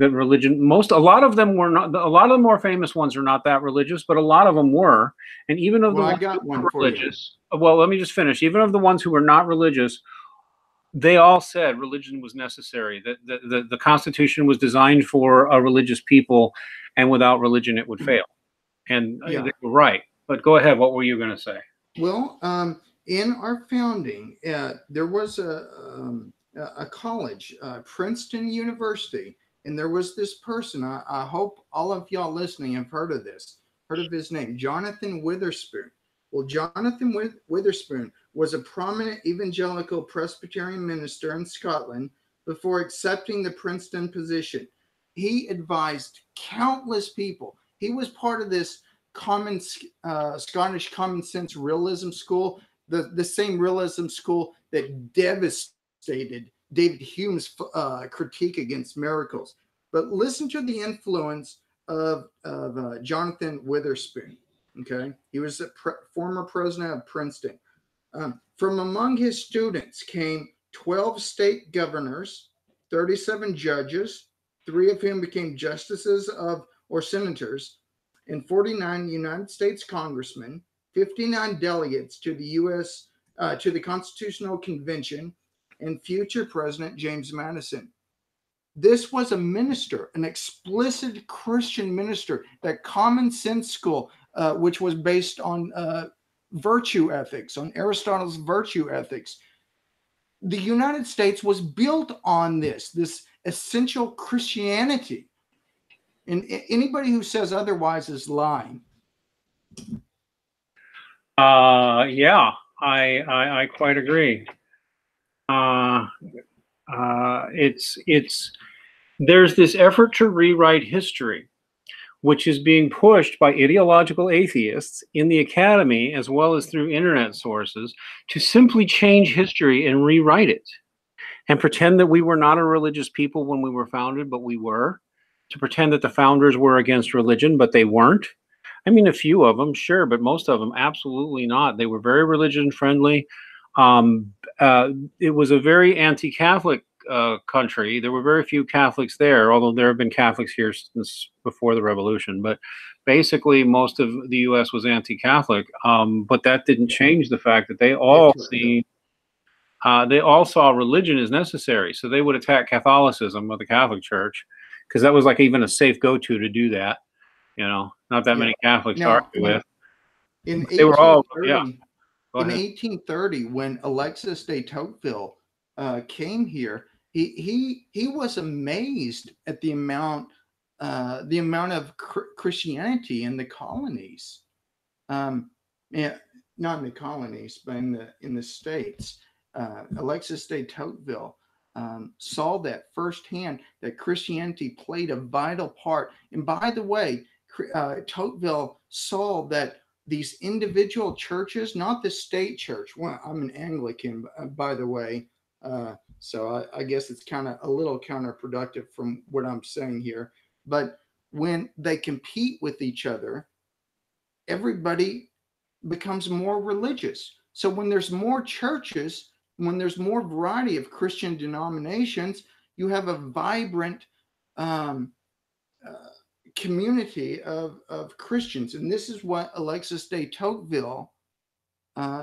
that religion, a lot of them were not, a lot of the more famous ones are not that religious, but a lot of them were. And even of the ones who were religious, well, let me just finish. Even of the ones who were not religious, they all said religion was necessary, that the Constitution was designed for a religious people, and without religion it would fail. And they were right. But go ahead, what were you going to say? Well, in our founding, there was a college, Princeton University, and there was this person, I hope all of y'all listening have heard of his name, Jonathan Witherspoon. Well, Jonathan Witherspoon was a prominent evangelical Presbyterian minister in Scotland before accepting the Princeton position. He advised countless people. He was part of this Scottish common sense realism school, the same realism school that devastated David Hume's critique against miracles. But listen to the influence of Jonathan Witherspoon. Okay, he was a former president of Princeton. From among his students came 12 state governors, 37 judges, 3 of whom became justices or senators, and 49 United States congressmen, 59 delegates to the U.S. To the Constitutional Convention, and future President James Madison. This was a minister, an explicit Christian minister, that common sense school, which was based on virtue ethics, on Aristotle's virtue ethics. The United States was built on this essential Christianity. And anybody who says otherwise is lying. Yeah, I quite agree. There's this effort to rewrite history, which is being pushed by ideological atheists in the academy, as well as through internet sources, to simply change history and rewrite it and pretend that we were not a religious people when we were founded, but we were, to pretend that the founders were against religion, but they weren't. I mean, a few of them, sure, but most of them, absolutely not. They were very religion friendly. It was a very anti-Catholic country. There were very few Catholics there, although there have been Catholics here since before the Revolution. But basically, most of the U.S. was anti-Catholic. But that didn't change the fact that they all saw religion as necessary. So they would attack Catholicism or the Catholic Church because that was like even a safe go-to to do that. You know, not that many Catholics to argue with. They were all in 1830, when Alexis de Tocqueville came here, he was amazed at the amount of Christianity in the colonies. Yeah, not in the colonies, but in the States. Alexis de Tocqueville saw that firsthand, that Christianity played a vital part. And by the way, Tocqueville saw that these individual churches, not the state church. Well, I'm an Anglican, by the way, so I guess it's kind of a little counterproductive from what I'm saying here. But when they compete with each other, everybody becomes more religious. So when there's more churches, when there's more variety of Christian denominations, you have a vibrant community of Christians. And this is what Alexis de Tocqueville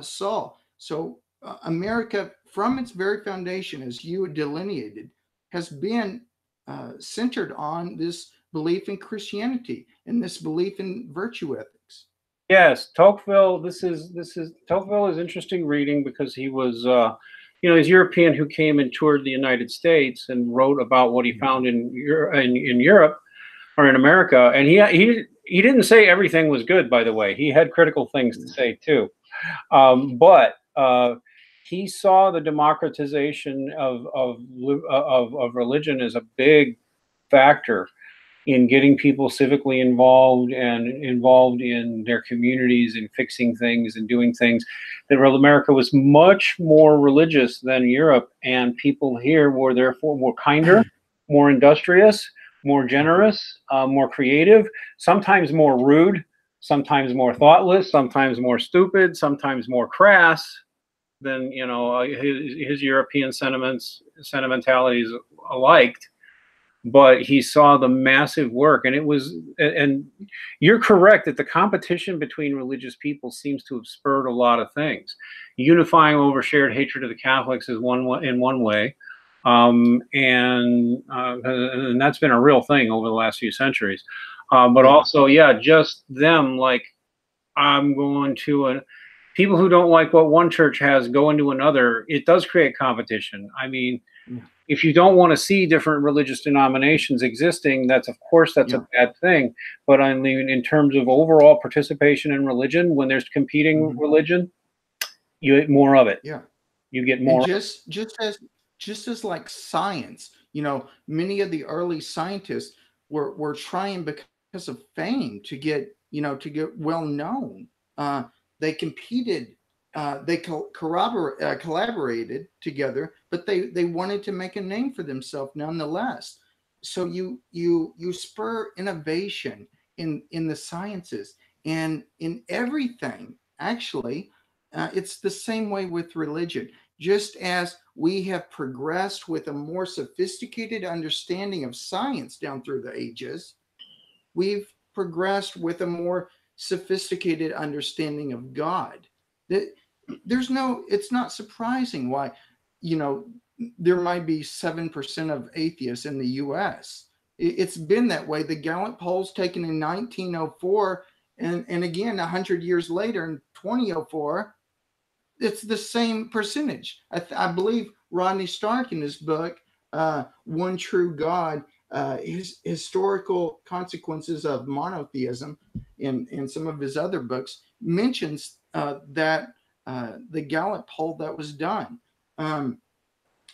saw. So America, from its very foundation, as you delineated, has been centered on this belief in Christianity and this belief in virtue ethics. Yes, Tocqueville. Tocqueville is interesting reading because he was, he's European who came and toured the United States and wrote about what he found in Europe or in America. And he didn't say everything was good, by the way. He had critical things to say too, but he saw the democratization of religion as a big factor in getting people civically involved and involved in their communities and fixing things and doing things. That America was much more religious than Europe, and people here were therefore more kinder, more industrious, more generous, more creative, sometimes more rude, sometimes more thoughtless, sometimes more stupid, sometimes more crass than his European sentimentalities liked. But he saw the massive work, and and you're correct that the competition between religious people seems to have spurred a lot of things. Unifying over shared hatred of the Catholics is one way, and that's been a real thing over the last few centuries. But also, just them, like, I'm going to people who don't like what one church has go into another. It does create competition. I mean, if you don't want to see different religious denominations existing, that's a bad thing. But I mean, in terms of overall participation in religion, when there's competing religion, you get more of it. Yeah, you get more. And just as like science, many of the early scientists were trying, because of fame, to get to get well known. They competed, they collaborated together, but they wanted to make a name for themselves nonetheless. So you spur innovation in the sciences and in everything. Actually, it's the same way with religion. Just as we have progressed with a more sophisticated understanding of science down through the ages, we've progressed with a more sophisticated understanding of God. It's not surprising why, there might be 7% of atheists in the US. It's been that way. The Gallup polls taken in 1904 and again 100 years later in 2004, it's the same percentage. I believe Rodney Stark in his book, One True God, his historical consequences of monotheism in some of his other books mentions that the Gallup poll that was done. I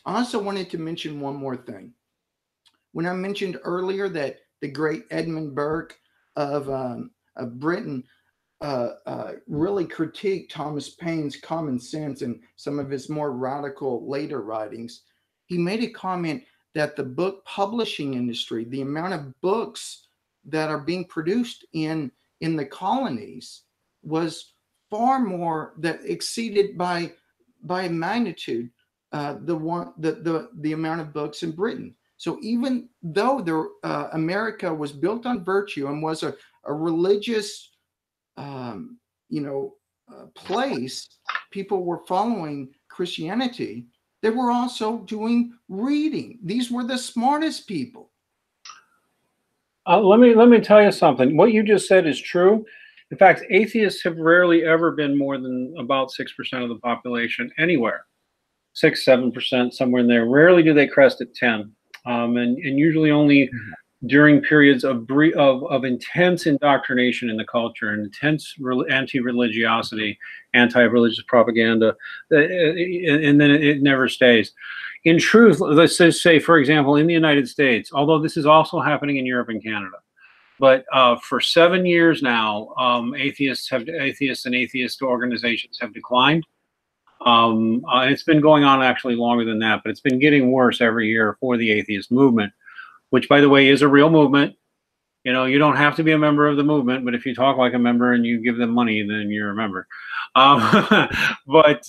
also wanted to mention one more thing. When I mentioned earlier that the great Edmund Burke of Britain really critiqued Thomas Paine's Common Sense and some of his more radical later writings, he made a comment that the book publishing industry, the amount of books that are being produced in the colonies, was far more, that exceeded by magnitude the amount of books in Britain. So even though America was built on virtue and was a religious place, people were following Christianity, they were also doing reading. These were the smartest people. Let me tell you something. What you just said is true. In fact, atheists have rarely ever been more than about 6% of the population anywhere. 6, 7%, somewhere in there. Rarely do they crest at 10. And usually only during periods of intense indoctrination in the culture and intense anti-religiosity, anti-religious propaganda, and then it never stays. In truth, let's just say, for example, in the United States, although this is also happening in Europe and Canada, but for 7 years now, atheists and atheist organizations have declined. It's been going on actually longer than that, but it's been getting worse every year for the atheist movement, which, by the way, is a real movement. You don't have to be a member of the movement, but if you talk like a member and you give them money, then you're a member. But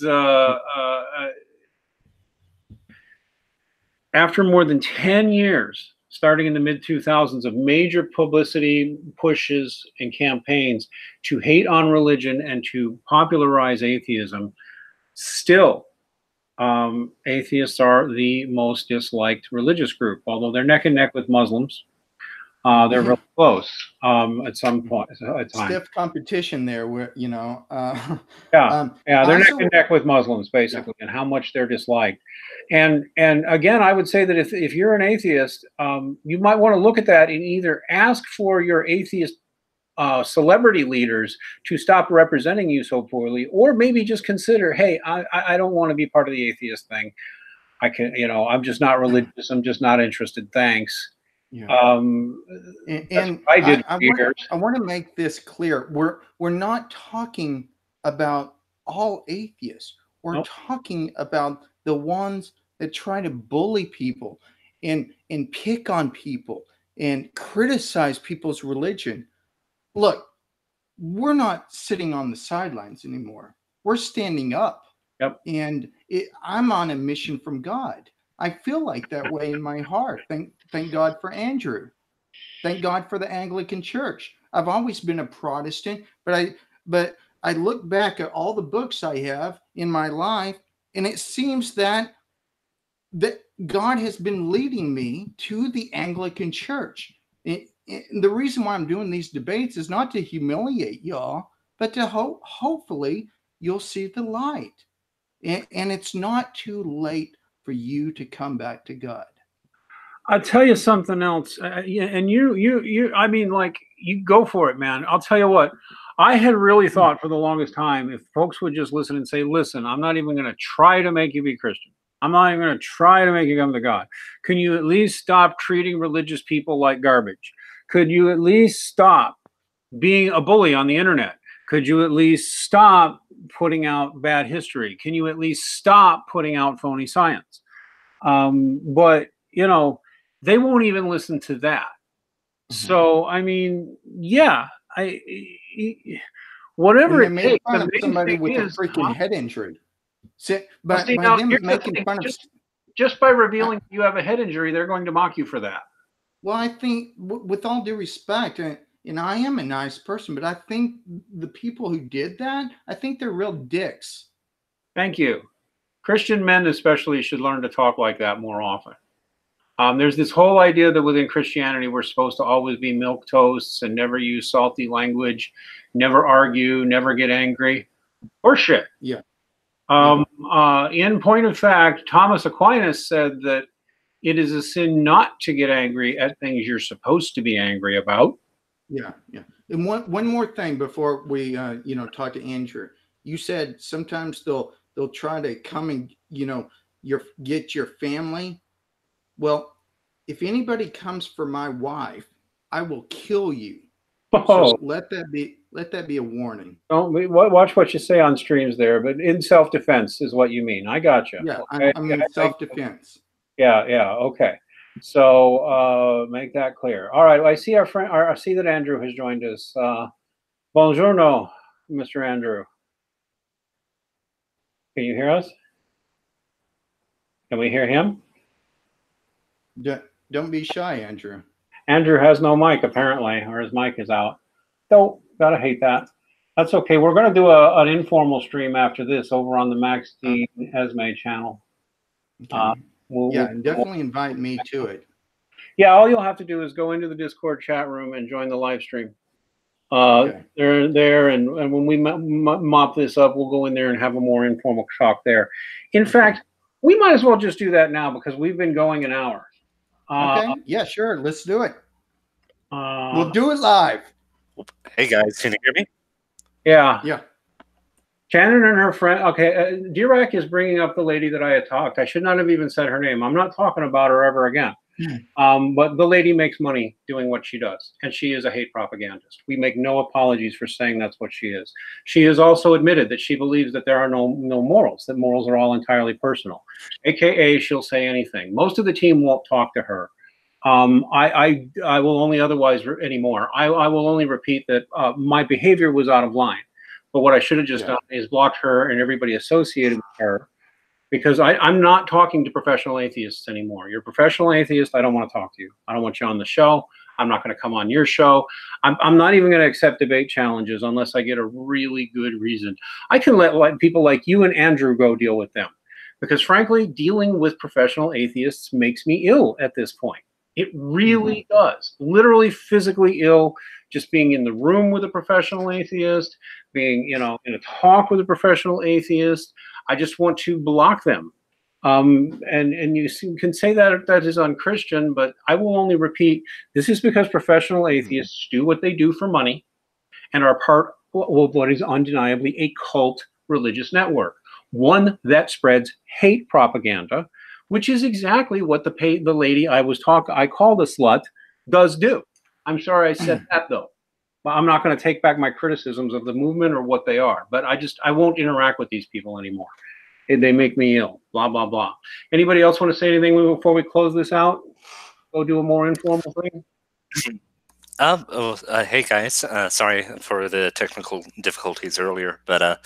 after more than 10 years, starting in the mid-2000s, of major publicity pushes and campaigns to hate on religion and to popularize atheism, still, atheists are the most disliked religious group, although they're neck and neck with Muslims. They're real close at some point. Stiff competition there, where they're neck and neck with Muslims basically, and how much they're disliked. And again, I would say that if you're an atheist, you might want to look at that and either ask for your atheist celebrity leaders to stop representing you so poorly, or maybe just consider, hey, I don't want to be part of the atheist thing. I'm just not religious. I'm just not interested. Thanks. Yeah. I want to make this clear. We're not talking about all atheists. We're talking about the ones that try to bully people and pick on people and criticize people's religion. Look, we're not sitting on the sidelines anymore. We're standing up. Yep. And I'm on a mission from God. I feel like that way in my heart. Thank God for Andrew. Thank God for the Anglican Church. I've always been a Protestant, but I look back at all the books I have in my life, and it seems that God has been leading me to the Anglican Church. The reason why I'm doing these debates is not to humiliate y'all, but to hopefully you'll see the light. And it's not too late for you to come back to God. I'll tell you something else. And I mean, like, you go for it, man. I'll tell you what, I had really thought for the longest time, if folks would just listen and say, listen, I'm not even going to try to make you be Christian. I'm not even going to try to make you come to God. Can you at least stop treating religious people like garbage? Could you at least stop being a bully on the internet? Could you at least stop putting out bad history? Can you at least stop putting out phony science? But, you know, they won't even listen to that. So, I mean, yeah, whatever and they it made takes. fun The of main somebody thing with a is, freaking head injury. See, well, but see, by now, them here's the making thing. fun of. Just by revealing you have a head injury, they're going to mock you for that. Well, I think, with all due respect, and I am a nice person, but I think the people who did that, I think they're real dicks. Thank you. Christian men especially should learn to talk like that more often. There's this whole idea that within Christianity, we're supposed to always be milquetoasts and never use salty language, never argue, never get angry. Horseshit. Yeah. In point of fact, Thomas Aquinas said that it is a sin not to get angry at things you're supposed to be angry about. Yeah, yeah. And one more thing before we talk to Andrew. You said sometimes they'll try to come and get your family. Well, if anybody comes for my wife, I will kill you. Oh. So let that be a warning. Don't watch what you say on streams there, but in self-defense is what you mean. I got you. Yeah, okay? I mean self-defense. Yeah, okay. So make that clear. All right, I see our friend. I see that Andrew has joined us. Buongiorno, Mr. Andrew. Can you hear us? Can we hear him? Don't be shy, Andrew. Andrew has no mic apparently, or his mic is out. So gotta hate that. That's okay. We're gonna do an informal stream after this over on the Max D Esme channel. Okay. And definitely invite me to it. Yeah, all you'll have to do is go into the Discord chat room and join the live stream. They're there, and when we mop this up, we'll go in there and have a more informal talk there. In fact, we might as well just do that now because we've been going an hour. Okay. Yeah, sure. Let's do it. We'll do it live. Hey guys, can you hear me? Yeah. Yeah. Shannon and her friend. Okay, Dirac is bringing up the lady that I had talked. I should not have even said her name. I'm not talking about her ever again. But the lady makes money doing what she does, and she is a hate propagandist. We make no apologies for saying that's what she is. She has also admitted that she believes that there are no morals, that morals are all entirely personal. AKA, she'll say anything. Most of the team won't talk to her. I will only otherwise anymore. I will only repeat that my behavior was out of line. But what I should have just done is blocked her and everybody associated with her, because I'm not talking to professional atheists anymore. You're a professional atheist. I don't want to talk to you. I don't want you on the show. I'm not going to come on your show. I'm not even going to accept debate challenges unless I get a really good reason. I can let people like you and Andrew go deal with them, because frankly, dealing with professional atheists makes me ill at this point. It really does. Literally physically ill, just being in the room with a professional atheist, being, in a talk with a professional atheist. I just want to block them. And you can say that is unchristian, but I will only repeat, this is because professional atheists do what they do for money and are part of what is undeniably a cult religious network, one that spreads hate propaganda, which is exactly what the lady I called a slut, does do. I'm sorry I said that though. But I'm not going to take back my criticisms of the movement or what they are. But I won't interact with these people anymore. They make me ill. Blah blah blah. Anybody else want to say anything before we close this out? Go do a more informal thing. Hey guys, sorry for the technical difficulties earlier, but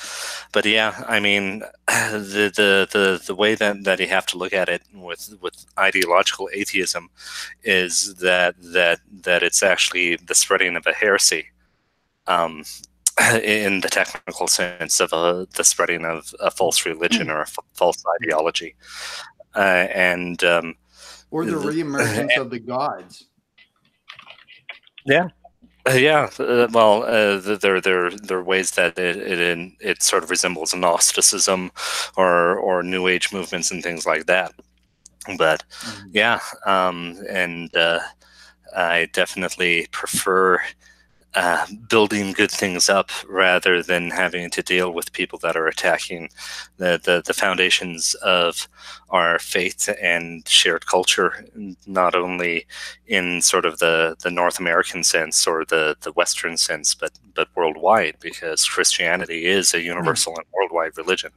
yeah, I mean, the way that you have to look at it with ideological atheism is that it's actually the spreading of a heresy, in the technical sense of the spreading of a false religion or a false ideology, or the reemergence of the gods. Yeah. Well, there are ways that it sort of resembles Gnosticism or New Age movements and things like that. But yeah, and I definitely prefer building good things up rather than having to deal with people that are attacking the foundations of our faith and shared culture, not only in sort of the North American sense or the Western sense, but worldwide, because Christianity is a universal and worldwide religion.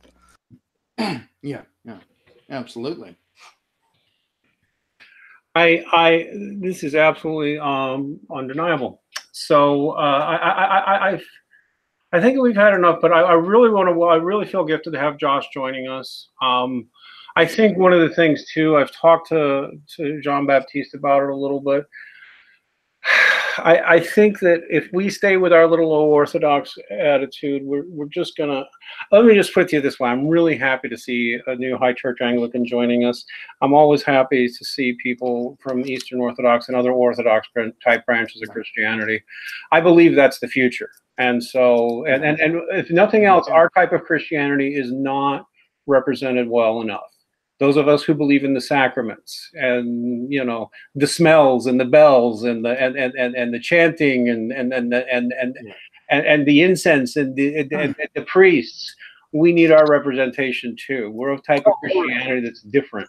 Yeah, absolutely. This is absolutely undeniable. So I think we've had enough, but I really feel gifted to have Josh joining us. I think one of the things too, I've talked to Jean Baptiste about it a little bit. I think that if we stay with our little low orthodox attitude, we're just gonna. Let me just put it this way: I'm really happy to see a new High Church Anglican joining us. I'm always happy to see people from Eastern Orthodox and other Orthodox type branches of Christianity. I believe that's the future, and so and if nothing else, our type of Christianity is not represented well enough. Those of us who believe in the sacraments and, you know, the smells and the bells and the chanting and the incense and the priests, we need our representation too. We're a type of Christianity that's different.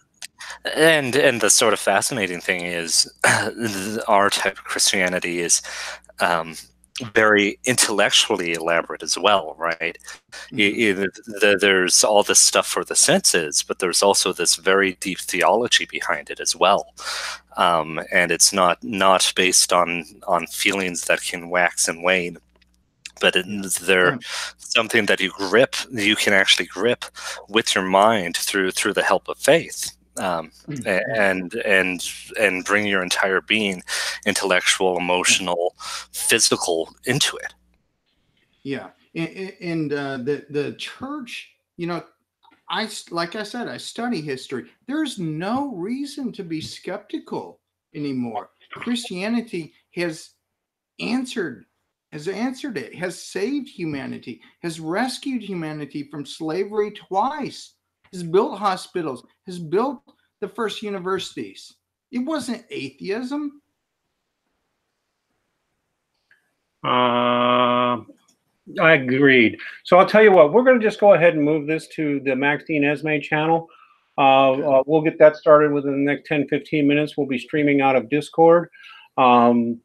And the sort of fascinating thing is our type of Christianity is very intellectually elaborate as well, right? There's all this stuff for the senses, but there's also this very deep theology behind it as well, and it's not based on feelings that can wax and wane, but they're something that you can actually grip with your mind through the help of faith. And bring your entire being, intellectual, emotional, physical, into it. Yeah, and the church, you know, like I said, I study history. There's no reason to be skeptical anymore. Christianity has answered it, has saved humanity, has rescued humanity from slavery twice, has built hospitals, has built the first universities. It wasn't atheism. I agreed. So I'll tell you what, we're going to just go ahead and move this to the Max Dean Esme channel. We'll get that started within the next 10-15 minutes. We'll be streaming out of Discord. And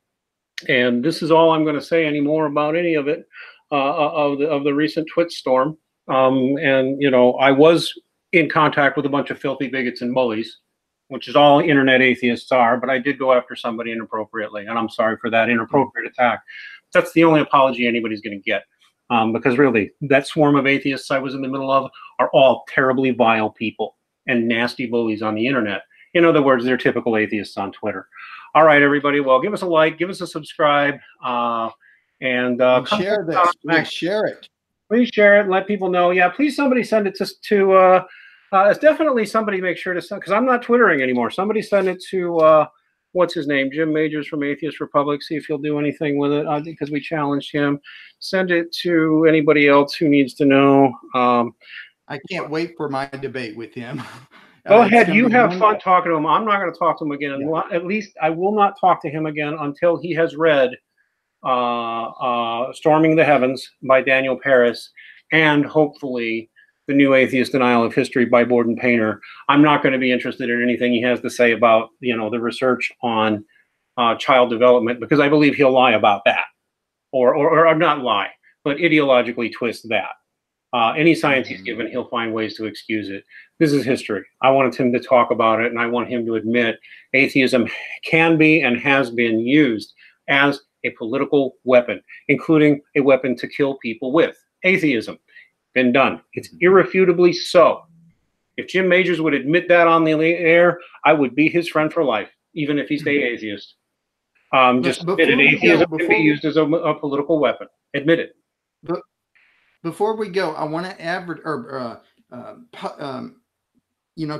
this is all I'm going to say anymore about any of it, of the recent Twitch storm. And, you know, I was in contact with a bunch of filthy bigots and bullies, which is all internet atheists are, but I did go after somebody inappropriately, and I'm sorry for that inappropriate attack. That's the only apology anybody's going to get, because really, that swarm of atheists I was in the middle of are all terribly vile people and nasty bullies on the internet. In other words, they're typical atheists on Twitter. All right, everybody, well, give us a like, give us a subscribe, and share this. Please share it. Please share it and let people know. Yeah, please somebody send it to definitely somebody make sure to send, because I'm not Twittering anymore. Somebody send it to, what's his name? Jim Majors from Atheist Republic. See if he'll do anything with it, because we challenged him. Send it to anybody else who needs to know. I can't wait for my debate with him. Go ahead. You have fun talking to him. I'm not going to talk to him again. Yeah. At least I will not talk to him again until he has read Storming the Heavens by Daniel Paris, and hopefully The New Atheist Denial of History by Borden Painter. I'm not going to be interested in anything he has to say about, you know, the research on child development, because I believe he'll lie about that, or not lie, but ideologically twist that. Any science he's given, he'll find ways to excuse it. This is history. I wanted him to talk about it, and I want him to admit atheism can be and has been used as a political weapon, including a weapon to kill people with. Atheism, been done. It's irrefutably so. If Jim Majors would admit that on the air, I would be his friend for life, even if he's the atheist. Just admit it. Atheism can be used as a political weapon. Admit it. Before we go, I want to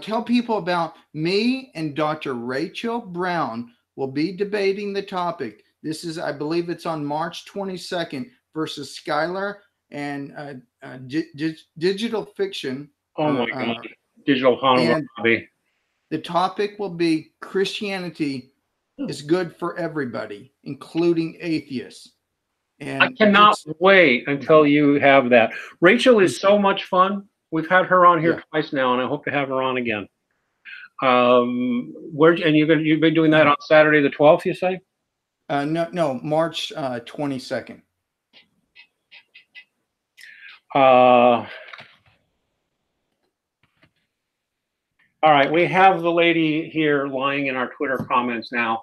tell people about me and Dr. Rachel Brown will be debating the topic. This is, I believe it's on March 22nd versus Skylar and Digital Fiction. Oh my God. Digital Hobby. The topic will be Christianity is good for everybody, including atheists. And I cannot wait until you have that. Rachel is so much fun. We've had her on here twice now, and I hope to have her on again. You've been doing that on Saturday the 12th, you say? No, March 22nd. All right, we have the lady here lying in our Twitter comments now.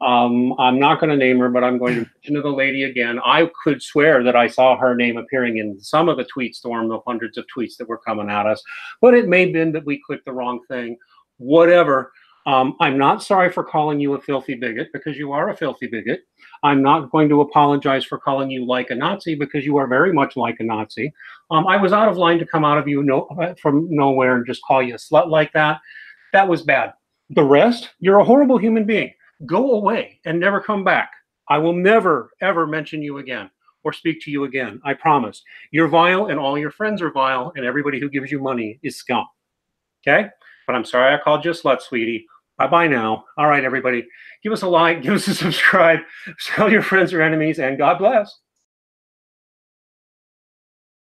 I'm not going to name her, but I'm going to mention the lady again. I could swear that I saw her name appearing in some of the tweet storm of hundreds of tweets that were coming at us, but it may have been that we clicked the wrong thing. Whatever. I'm not sorry for calling you a filthy bigot, because you are a filthy bigot. I'm not going to apologize for calling you like a Nazi, because you are very much like a Nazi. I was out of line to come out of you from nowhere and just call you a slut like that. That was bad. The rest, you're a horrible human being. Go away and never come back. I will never, ever mention you again or speak to you again. I promise. You're vile, and all your friends are vile, and everybody who gives you money is scum. Okay? But I'm sorry I called you a slut, sweetie. Bye-bye now. All right, everybody. Give us a like, give us a subscribe, tell your friends or enemies, and God bless.